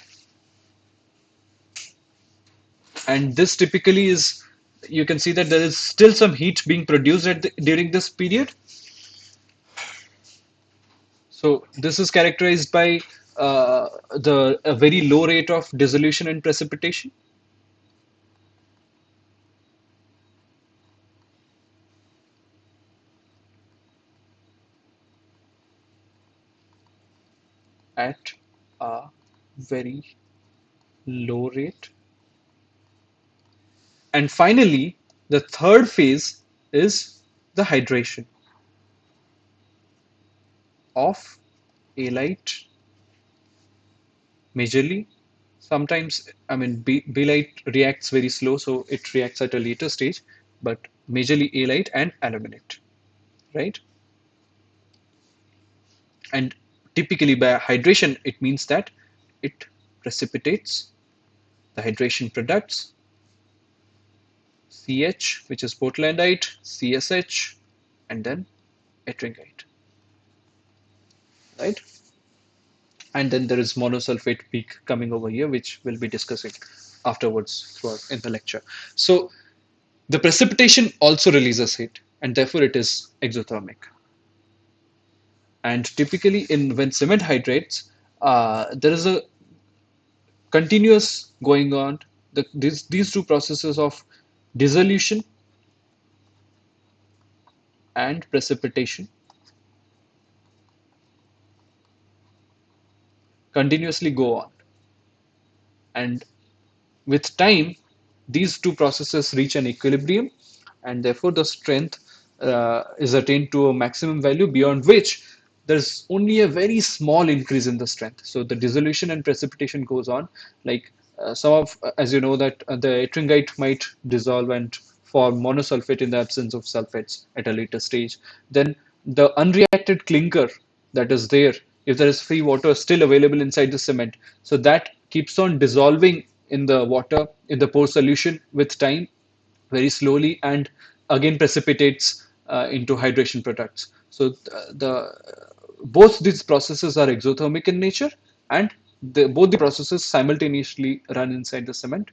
and this typically is, you can see that there is still some heat being produced during this period. So this is characterized by a very low rate of dissolution and precipitation. At a very low rate. And finally, the third phase is the hydration of halite majorly. Sometimes, I mean, halite reacts very slow, so it reacts at a later stage, but majorly halite and aluminate, right? And typically by hydration, it means that it precipitates the hydration products CH, which is portlandite, CSH, and then ettringite, right? And then there is monosulfate peak coming over here, which we'll be discussing afterwards in the lecture. So the precipitation also releases heat, and therefore it is exothermic. And typically, when cement hydrates, there is a continuous going on. These two processes of dissolution and precipitation continuously go on, and with time, these two processes reach an equilibrium, and therefore the strength is attained to a maximum value beyond which there's only a very small increase in the strength. So the dissolution and precipitation goes on. Like as you know, that the ettringite might dissolve and form monosulfate in the absence of sulfates at a later stage. Then the unreacted clinker that is there, if there is free water still available inside the cement, so that keeps on dissolving in the water, in the pore solution with time, very slowly, and again precipitates into hydration products. So both these processes are exothermic in nature, and both the processes simultaneously run inside the cement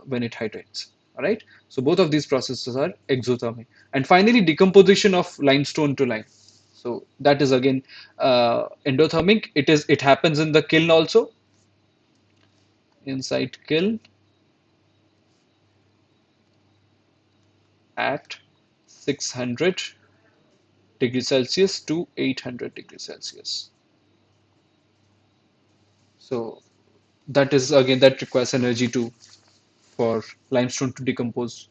when it hydrates. All right. So both of these processes are exothermic. And finally, decomposition of limestone to lime. So that is again endothermic. It happens in the kiln also. Inside kiln at 600 degrees Celsius to 800 degrees Celsius. So that is again, that requires energy for limestone to decompose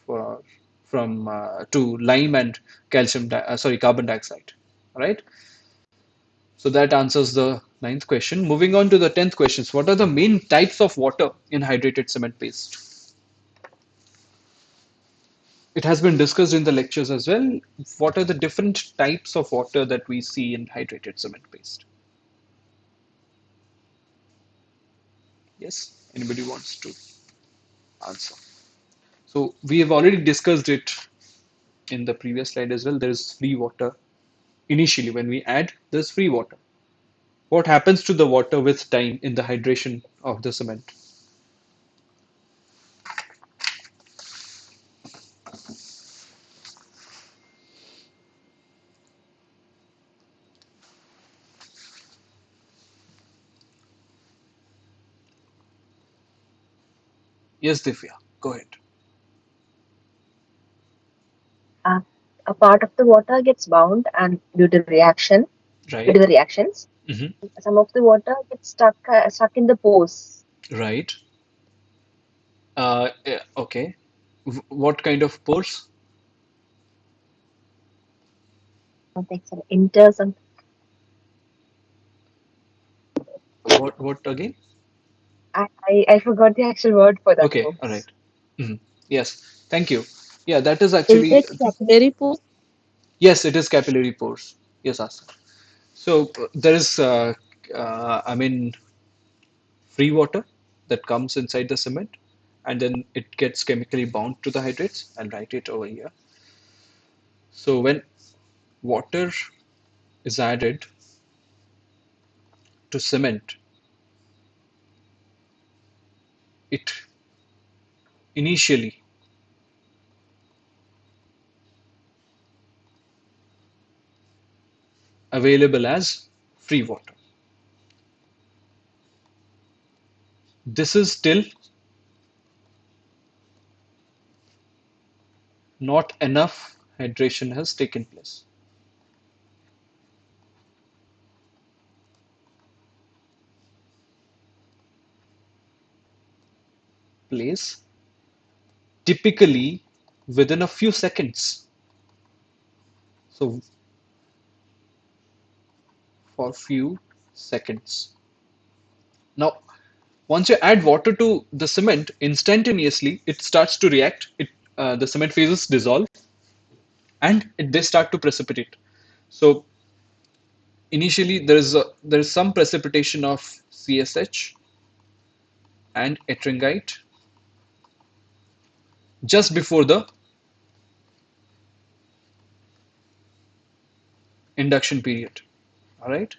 for from to lime and carbon dioxide. All right. So that answers the ninth question. Moving on to the 10th questions. What are the main types of water in hydrated cement paste? It has been discussed in the lectures as well. What are the different types of water that we see in hydrated cement paste? Yes, anybody wants to answer? So we have already discussed it in the previous slide as well. There is free water. Initially, when we add, there's free water. What happens to the water with time in the hydration of the cement? Yes, Divya, go ahead. A part of the water gets bound, and due to Right. the reactions, Mhm. some of the water gets stuck in the pores. Right. Yeah, okay. What kind of pores? Like some inter some What again? I forgot the actual word for that Okay, all right. pores. Mhm. Yes, thank you. Yeah, that is Is actually, it capillary pore? yes, it is capillary pores. Yes, Asa. So there is, I mean, free water that comes inside the cement, and then it gets chemically bound to the hydrates. I'll write it over here. So when water is added to cement, it initially available as free water. This is still not enough hydration has taken place. Typically within a few seconds. So for few seconds. Now, once you add water to the cement, instantaneously it starts to react. The cement phases dissolve, and they start to precipitate. So initially there is some precipitation of CSH and ettringite just before the induction period. All right.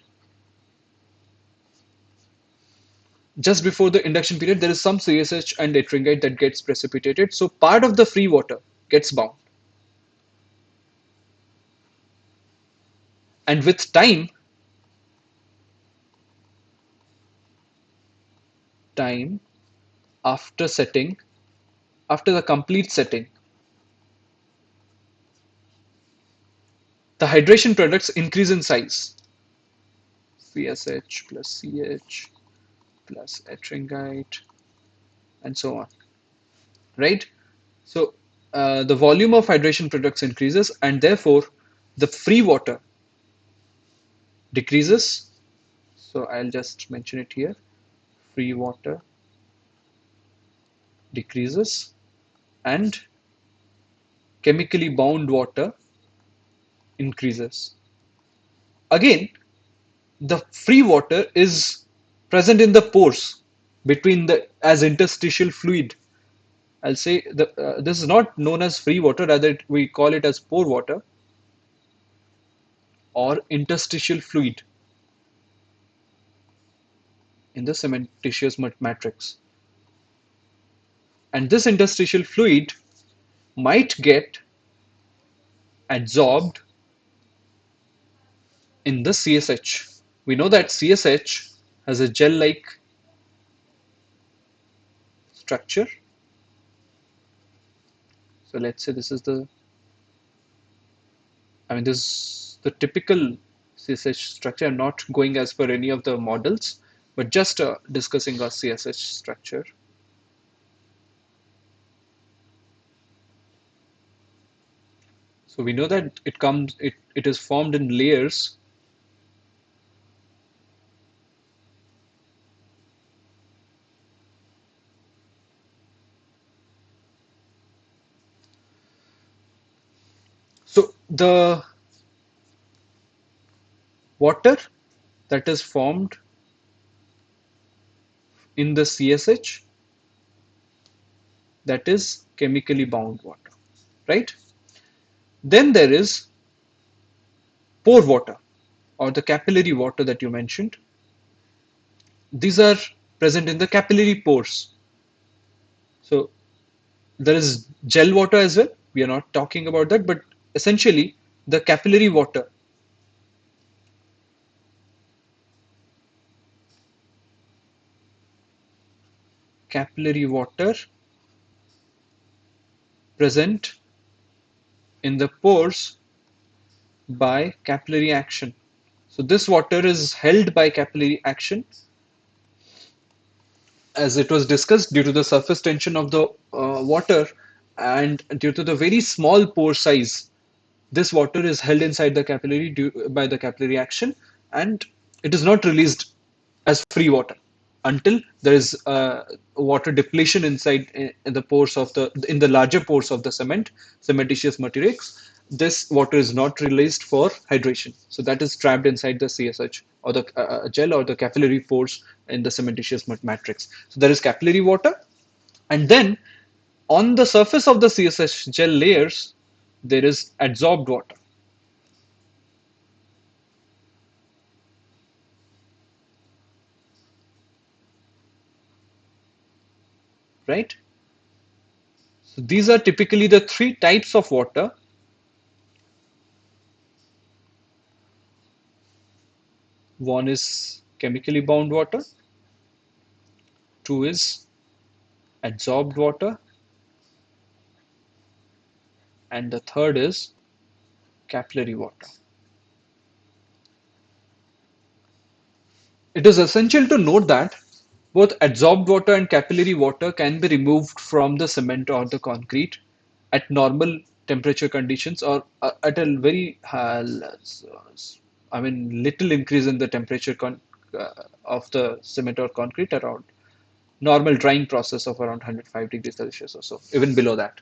Just before the induction period, there is some CSH and ettringite that gets precipitated. So part of the free water gets bound. And with time after setting, after the complete setting, the hydration products increase in size. CSH plus CH plus ettringite and so on, right? So the volume of hydration products increases, and therefore the free water decreases. So I'll just mention it here. Free water decreases and chemically bound water increases. Again, the free water is present in the pores between the as interstitial fluid. I'll say this is not known as free water, rather we call it as pore water or interstitial fluid in the cementitious matrix. And this interstitial fluid might get adsorbed in the CSH. We know that CSH has a gel-like structure. So let's say this is this is the typical CSH structure. I'm not going as per any of the models, but just discussing our CSH structure. So we know that it is formed in layers. So the water that is formed in the CSH, that is chemically bound water, right? Then there is pore water or the capillary water that you mentioned. These are present in the capillary pores. So there is gel water as well. We are not talking about that, but essentially the capillary water present in the pores by capillary action. So this water is held by capillary action, as it was discussed, due to the surface tension of the water and due to the very small pore size. This water is held inside the capillary by the capillary action, and it is not released as free water until there is water depletion inside in the pores of the larger pores of the cementitious matrix. This water is not released for hydration, so that is trapped inside the CSH or the gel or the capillary pores in the cementitious matrix. So there is capillary water, and then on the surface of the CSH gel layers there is adsorbed water. right? So these are typically the three types of water. One is chemically bound water, two is adsorbed water, and the third is capillary water. It is essential to note that both adsorbed water and capillary water can be removed from the cement or the concrete at normal temperature conditions, or at a very little increase in the temperature of the cement or concrete around normal drying process of around 105 degrees Celsius or so, even below that,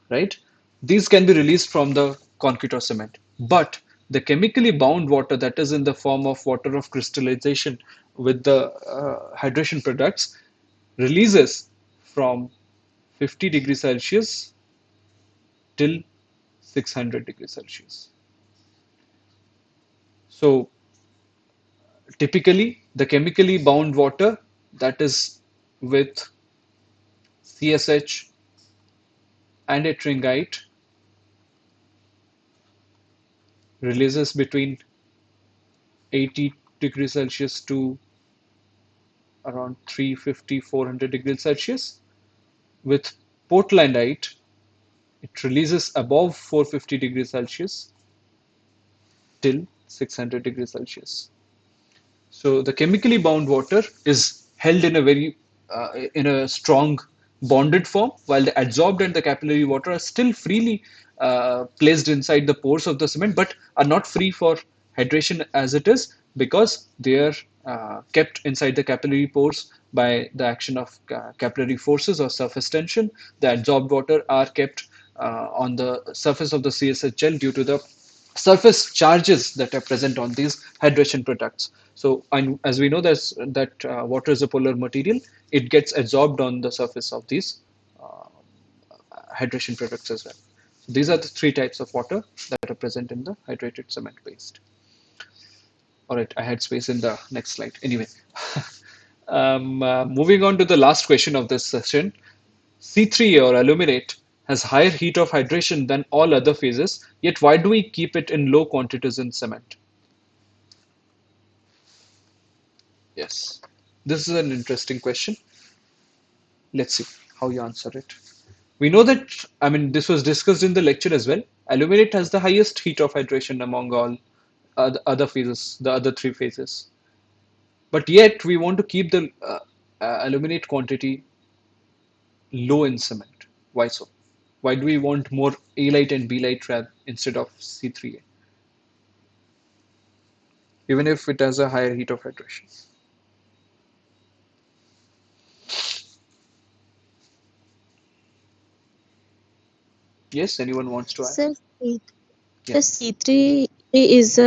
right? These can be released from the concrete or cement. But the chemically bound water, that is in the form of water of crystallization with the hydration products, releases from 50 degrees Celsius till 600 degrees Celsius. So typically the chemically bound water, that is with CSH and ettringite, releases between 80 degrees Celsius to around 350, 400 degrees Celsius. With Portlandite, it releases above 450 degrees Celsius till 600 degrees Celsius. So the chemically bound water is held in a very in a strong bonded form, while the adsorbed and the capillary water are still freely placed inside the pores of the cement, but are not free for hydration as it is, because they are kept inside the capillary pores by the action of capillary forces or surface tension. The adsorbed water are kept on the surface of the CSH gel due to the surface charges that are present on these hydration products. So, and as we know, that water is a polar material. It gets adsorbed on the surface of these uh, hydration products as well. So these are the three types of water that are present in the hydrated cement paste. All right, I had space in the next slide. Anyway, moving on to the last question of this session. C3A or aluminate has higher heat of hydration than all other phases, yet why do we keep it in low quantities in cement? Yes, this is an interesting question. Let's see how you answer it. We know that, I mean, this was discussed in the lecture as well. Aluminate has the highest heat of hydration among all other phases, the other three phases. But yet we want to keep the aluminate quantity low in cement. Why so? Why do we want more A light and B light rather instead of C3A, even if it has a higher heat of hydration? Yes, anyone wants to add? So, Yeah, the C3 is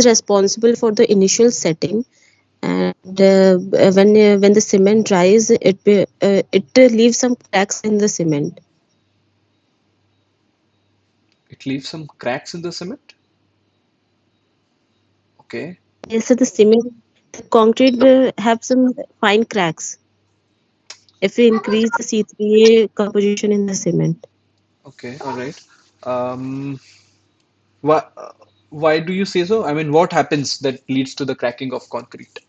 responsible for the initial setting, and when the cement dries, it leaves some cracks in the cement. it leaves some cracks in the cement. Okay, Yes, so the concrete have some fine cracks if we increase the C3A composition in the cement. okay, all right. Um, why, why do you say so? I mean, what happens that leads to the cracking of concrete?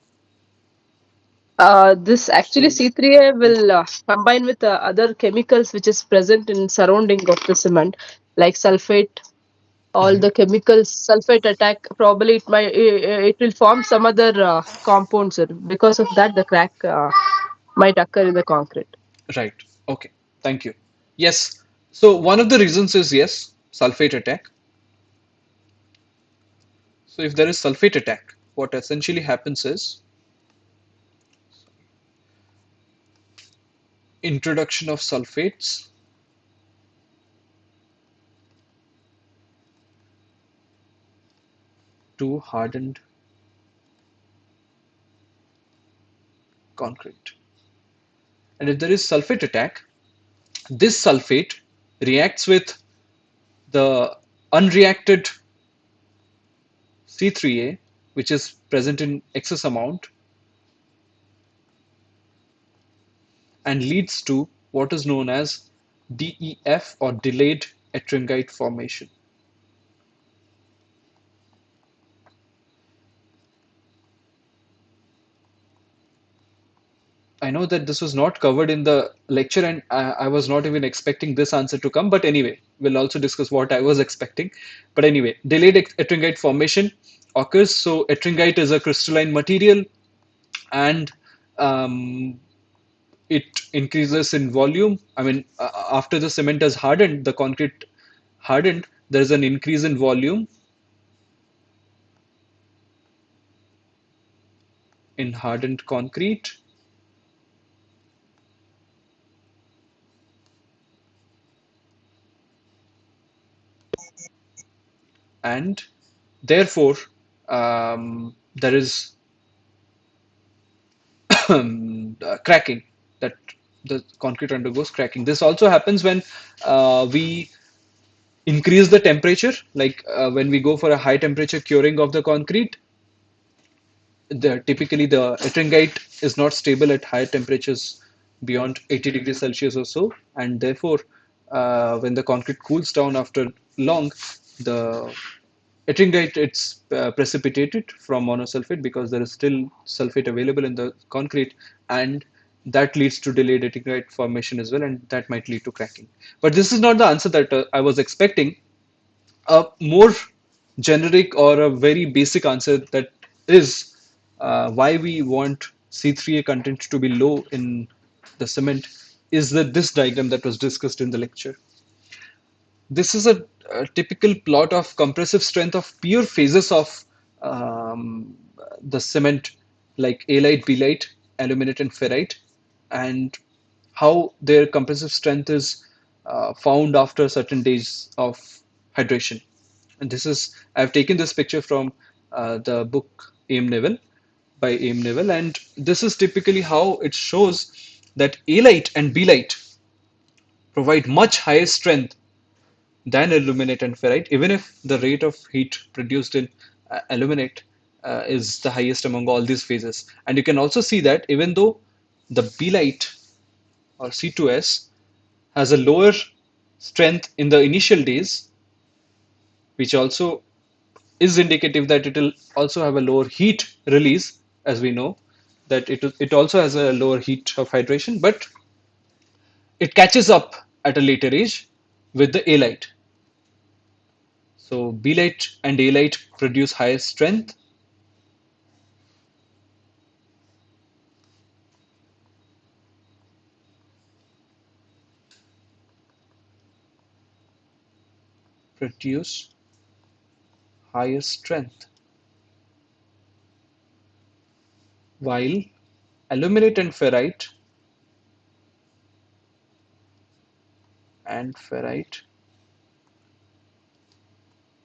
This actually C3A will combine with other chemicals which is present in surrounding of the cement, like sulfate. All the chemicals, sulfate attack. Probably it will form some other compounds. Because of that, the crack might occur in the concrete. Right. Okay. Thank you. Yes. So one of the reasons is, yes, sulfate attack. So if there is sulfate attack, what essentially happens is introduction of sulfates to hardened concrete. And if there is sulfate attack, this sulfate reacts with the unreacted C3A, which is present in excess amount, and leads to what is known as DEF, or delayed ettringite formation. I know that this was not covered in the lecture, and I was not even expecting this answer to come. But anyway, we'll also discuss what I was expecting. But anyway, delayed ettringite formation occurs. So ettringite is a crystalline material, and it increases in volume. I mean, after the cement has hardened, the concrete hardened, there's an increase in volume in hardened concrete. And therefore, there is cracking, that the concrete undergoes cracking. This also happens when we increase the temperature, like when we go for a high temperature curing of the concrete. Typically the ettringite is not stable at higher temperatures beyond 80 degrees Celsius or so, and therefore when the concrete cools down after long, the ettringite, it's precipitated from monosulfate, because there is still sulfate available in the concrete, and that leads to delayed ettringite formation as well, and that might lead to cracking. But this is not the answer that I was expecting. A more generic or a very basic answer, that is why we want C3A content to be low in the cement, is that this diagram that was discussed in the lecture. This is a typical plot of compressive strength of pure phases of the cement, like alite, belite, aluminate, and ferrite, and how their compressive strength is found after certain days of hydration. And this is, I've taken this picture from the book Aim Neville, by Aim Neville, and this is typically how it shows that alite and belite provide much higher strength than aluminate and ferrite, even if the rate of heat produced in aluminate is the highest among all these phases. And you can also see that even though the belite, or C2S, has a lower strength in the initial days, which also is indicative that it will also have a lower heat release, as we know that it also has a lower heat of hydration, but it catches up at a later age with the alite. So belite and alite produce higher strength, produce higher strength, while aluminate and ferrite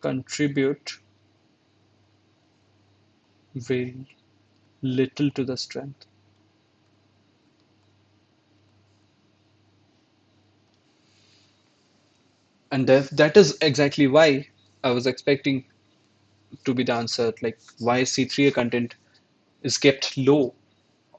contribute very little to the strength. And that is exactly why I was expecting to be the answer, like why C3A content is kept low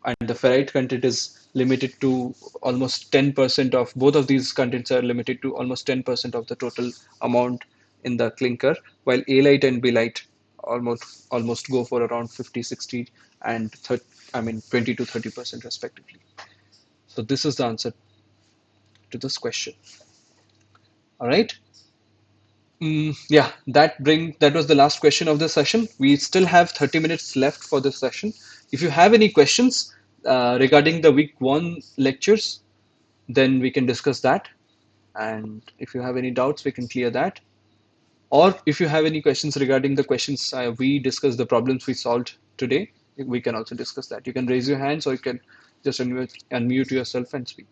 and the ferrite content is limited to almost 10%. Of both of these contents are limited to almost 10% of the total amount in the clinker, while alite and belite almost go for around 50, 60, and 30, I mean 20 to 30% respectively. So this is the answer to this question. All right. Yeah, that was the last question of the session. We still have 30 minutes left for this session. If you have any questions regarding the week 1 lectures, then we can discuss that. And if you have any doubts, we can clear that. Or if you have any questions regarding the questions we discussed, the problems we solved today, we can also discuss that. You can raise your hands, or you can just unmute yourself and speak.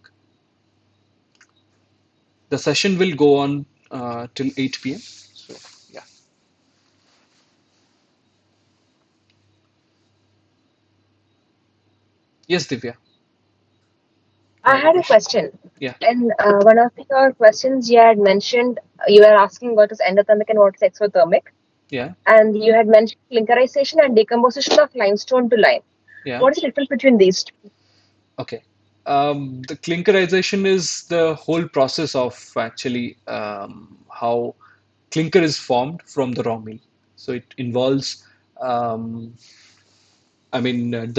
The session will go on till 8 p.m. So, yeah. Yes, Divya. I had a question. Yeah. In one of your questions, you had mentioned you were asking what is endothermic and what is exothermic, Yeah. and you had mentioned clinkerization and decomposition of limestone to lime. Yeah. What is the difference between these two? Okay. The clinkerization is the whole process of actually how clinker is formed from the raw meal. So it involves, the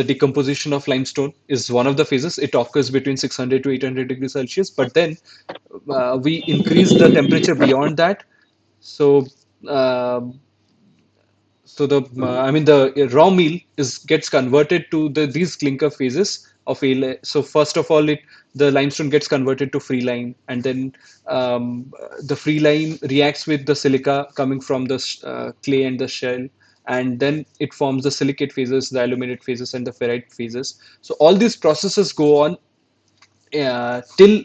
decomposition of limestone is one of the phases. It occurs between 600 to 800 degrees Celsius, but then we increase the temperature beyond that. So um the raw meal is gets converted to these clinker phases of a. So first of all, it the limestone gets converted to free lime, and then the free lime reacts with the silica coming from the clay and the shell, and then it forms the silicate phases, the aluminate phases, and the ferrite phases. So all these processes go on till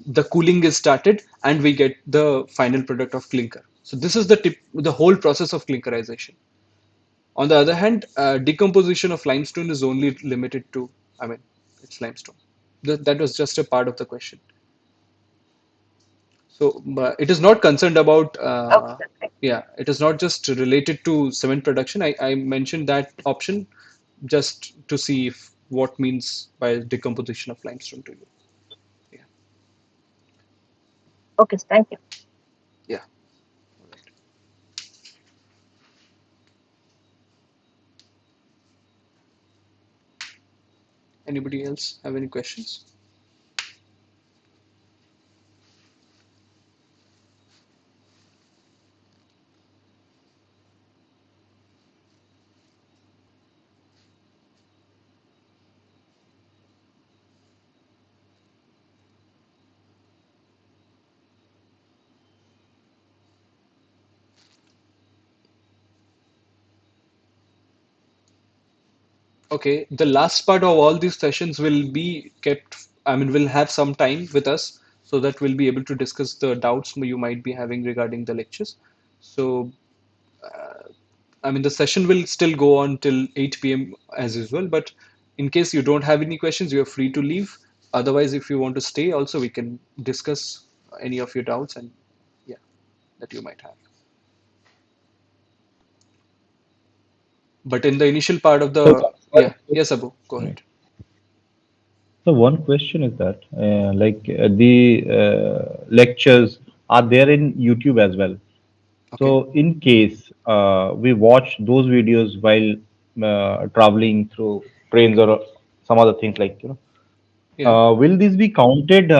the cooling is started, and we get the final product of clinker. So this is the whole process of clinkerization. On the other hand, decomposition of limestone is only limited to, I mean, it's limestone. That was just a part of the question. So but it is not concerned about, Okay, sir. yeah, it is not just related to cement production. I mentioned that option just to see if what means by decomposition of limestone to you. Yeah, Okay, sir. Thank you. yeah. All right. Anybody else have any questions? Okay, the last part of all these sessions will be kept, we'll have some time with us so that we'll be able to discuss the doubts you might be having regarding the lectures. So, the session will still go on till 8 p.m. as usual, but in case you don't have any questions, you're free to leave. Otherwise, if you want to stay, also we can discuss any of your doubts and yeah, that you might have. But in the initial part of So, the, yeah, yes, Abu, go right. ahead. So one question is that, the lectures are there in YouTube as well. Okay, So in case we watch those videos while traveling through trains or some other things like, yeah. will this be counted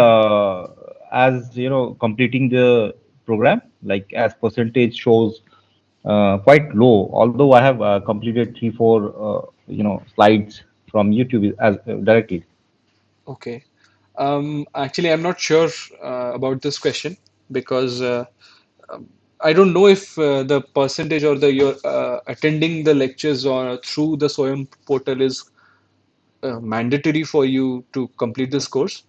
as, completing the program? Like as percentage shows quite low, although I have completed three, four, slides from YouTube as directly. Okay. Actually, I'm not sure about this question because I don't know if the percentage or the you're attending the lectures or through the SOYM portal is mandatory for you to complete this course.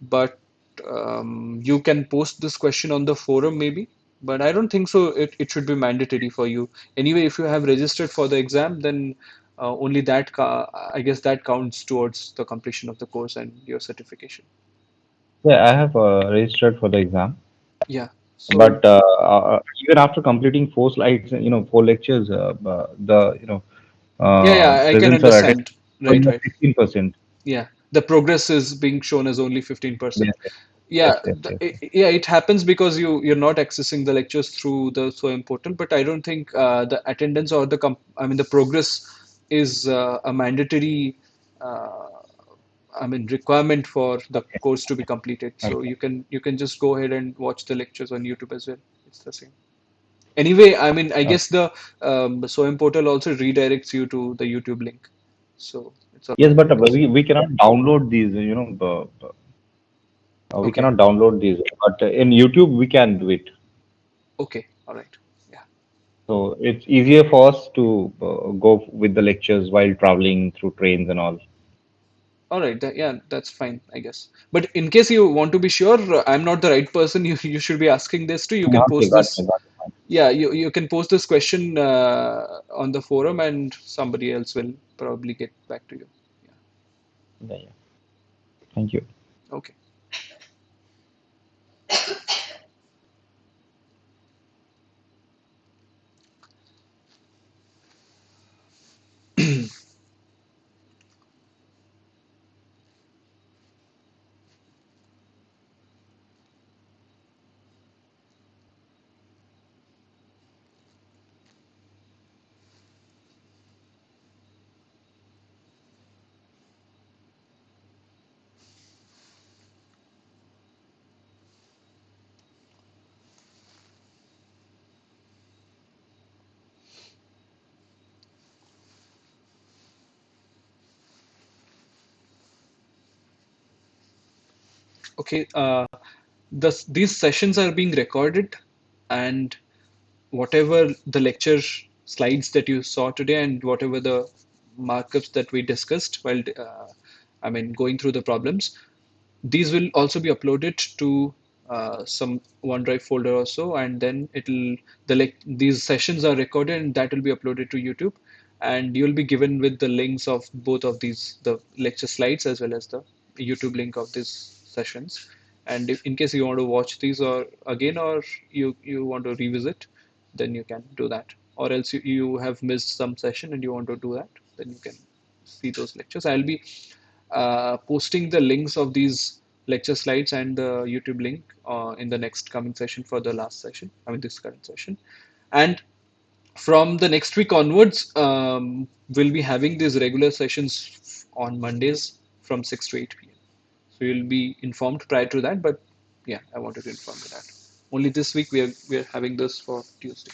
But you can post this question on the forum maybe. But I don't think so. It should be mandatory for you. Anyway, if you have registered for the exam, then only I guess that counts towards the completion of the course and your certification. Yeah, I have registered for the exam, Yeah. So but even after completing four slides, four lectures, yeah, I can presents are attended understand. Right, almost right. 16%. Yeah, the progress is being shown as only 15%. Yes, yes, Yeah, yes, yes, yes. yeah, it happens because you're not accessing the lectures through the SOIM portal, but I don't think the attendance or the progress is a mandatory uh, requirement for the Okay, course to be completed. So okay. you can just go ahead and watch the lectures on YouTube as well. It's the same. Anyway, I Okay. guess the SOIM portal also redirects you to the YouTube link. So it's all Yes, right, but I guess. we cannot download these, we Okay. cannot download these, but in YouTube we can do it. Okay. All right. Yeah. So it's easier for us to go with the lectures while traveling through trains and all. All right. Yeah, that's fine, I guess. But in case you want to be sure, I'm not the right person. You should be asking this to. You can Okay, post got this. you, got you. Yeah, you can post this question on the forum, and somebody else will probably get back to you. Yeah. Yeah, yeah. Thank you. Okay. Okay, these sessions are being recorded, and whatever the lecture slides that you saw today and whatever the markups that we discussed while going through the problems, these will also be uploaded to some OneDrive folder or so, and then these sessions are recorded and that will be uploaded to YouTube, and you'll be given with the links of both of these, the lecture slides as well as the YouTube link of these sessions. And if in case you want to watch these or again, or you want to revisit, then you can do that. Or else you have missed some session and you want to do that, then you can see those lectures. I'll be posting the links of these lecture slides and the YouTube link in the next coming session for the last session, this current session. And from the next week onwards, we'll be having these regular sessions on Mondays from 6 to 8 p.m. So you'll be informed prior to that, but yeah, I wanted to inform you that. Only this week we are having this for Tuesday.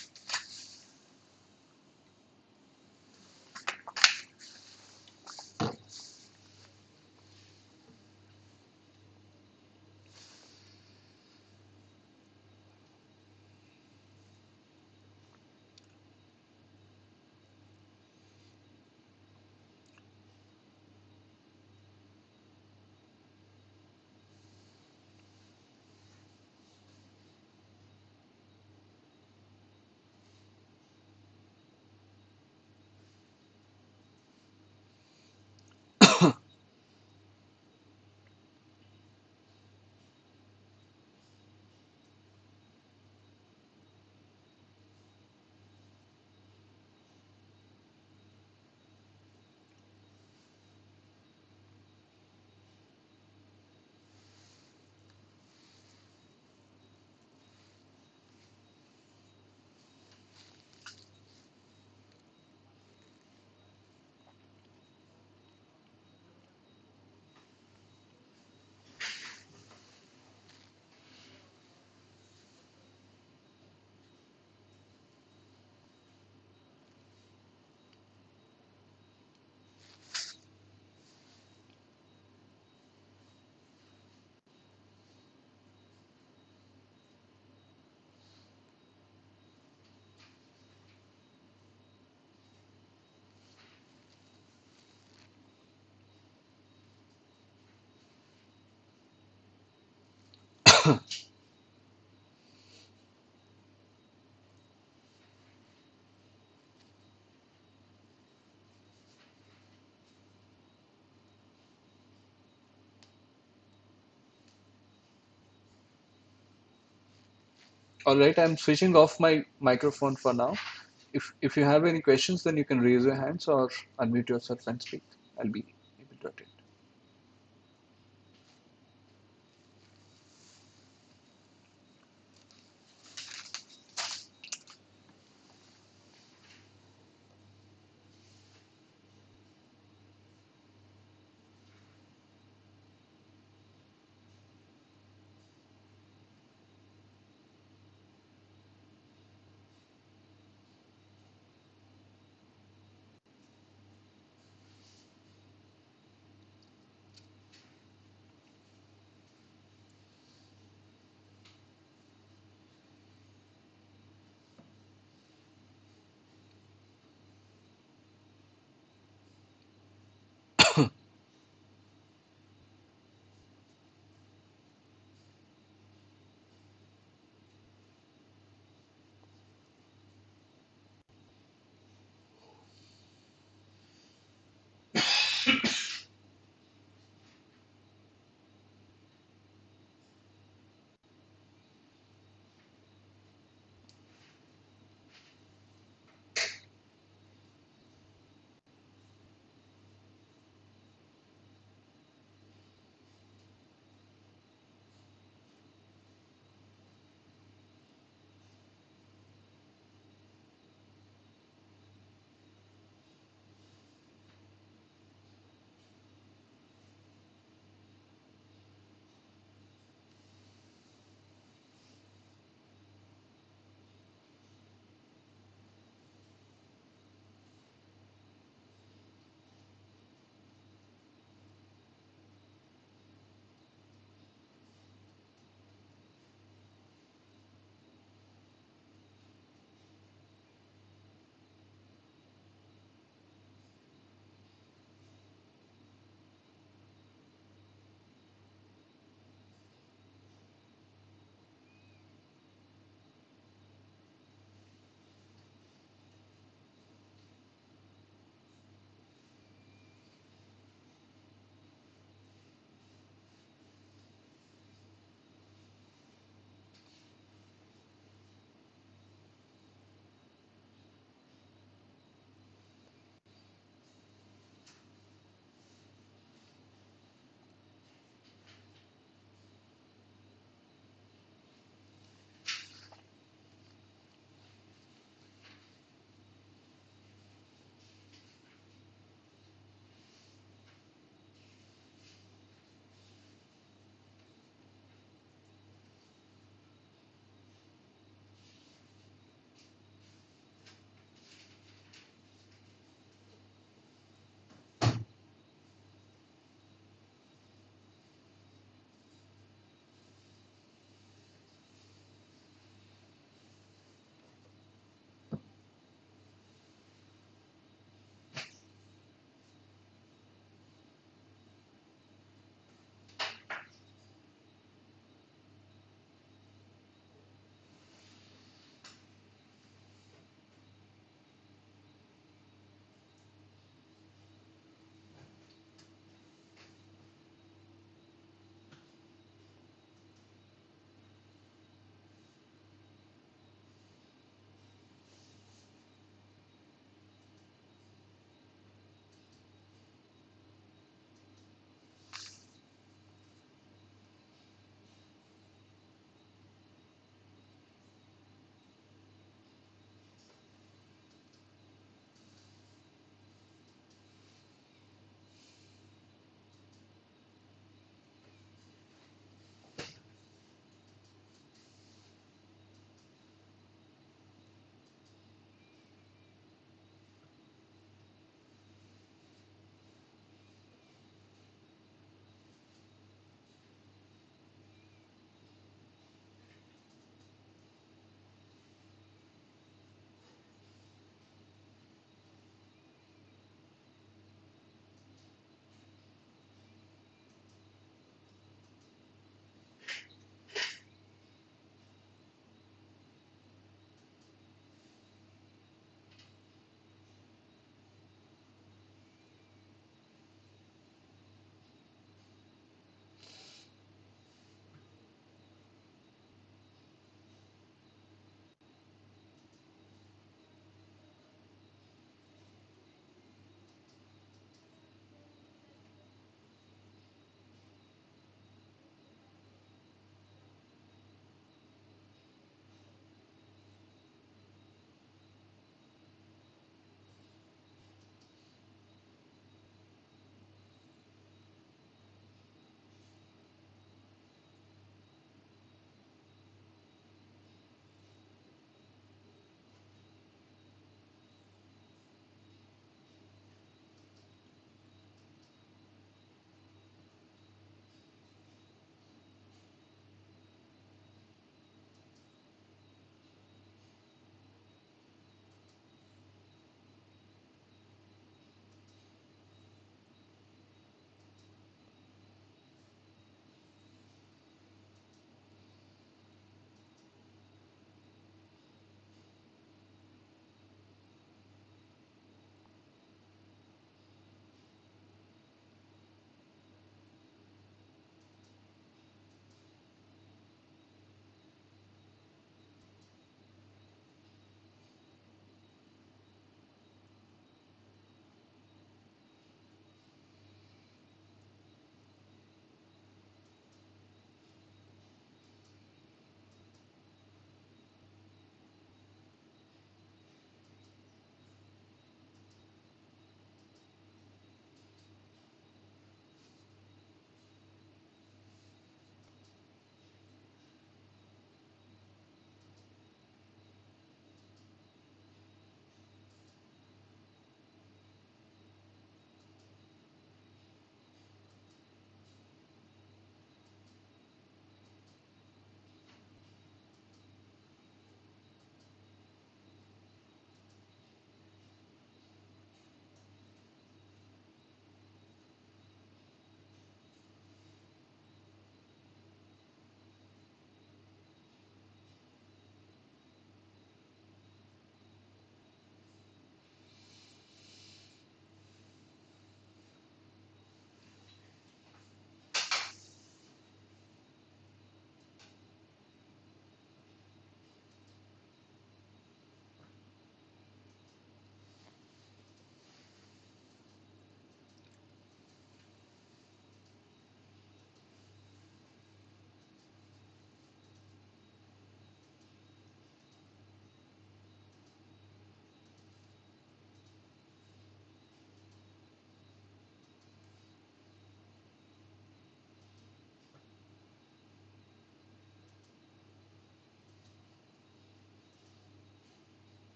All right, I'm switching off my microphone for now. If you have any questions, then you can raise your hands or unmute yourself and speak. I'll be able to attend.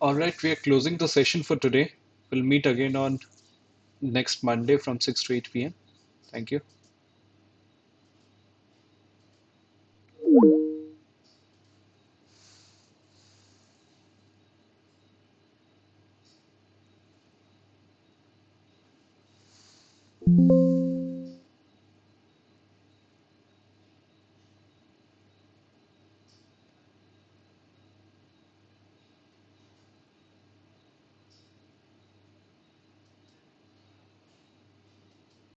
All right, we are closing the session for today. We'll meet again on next Monday from 6 to 8 p.m. Thank you.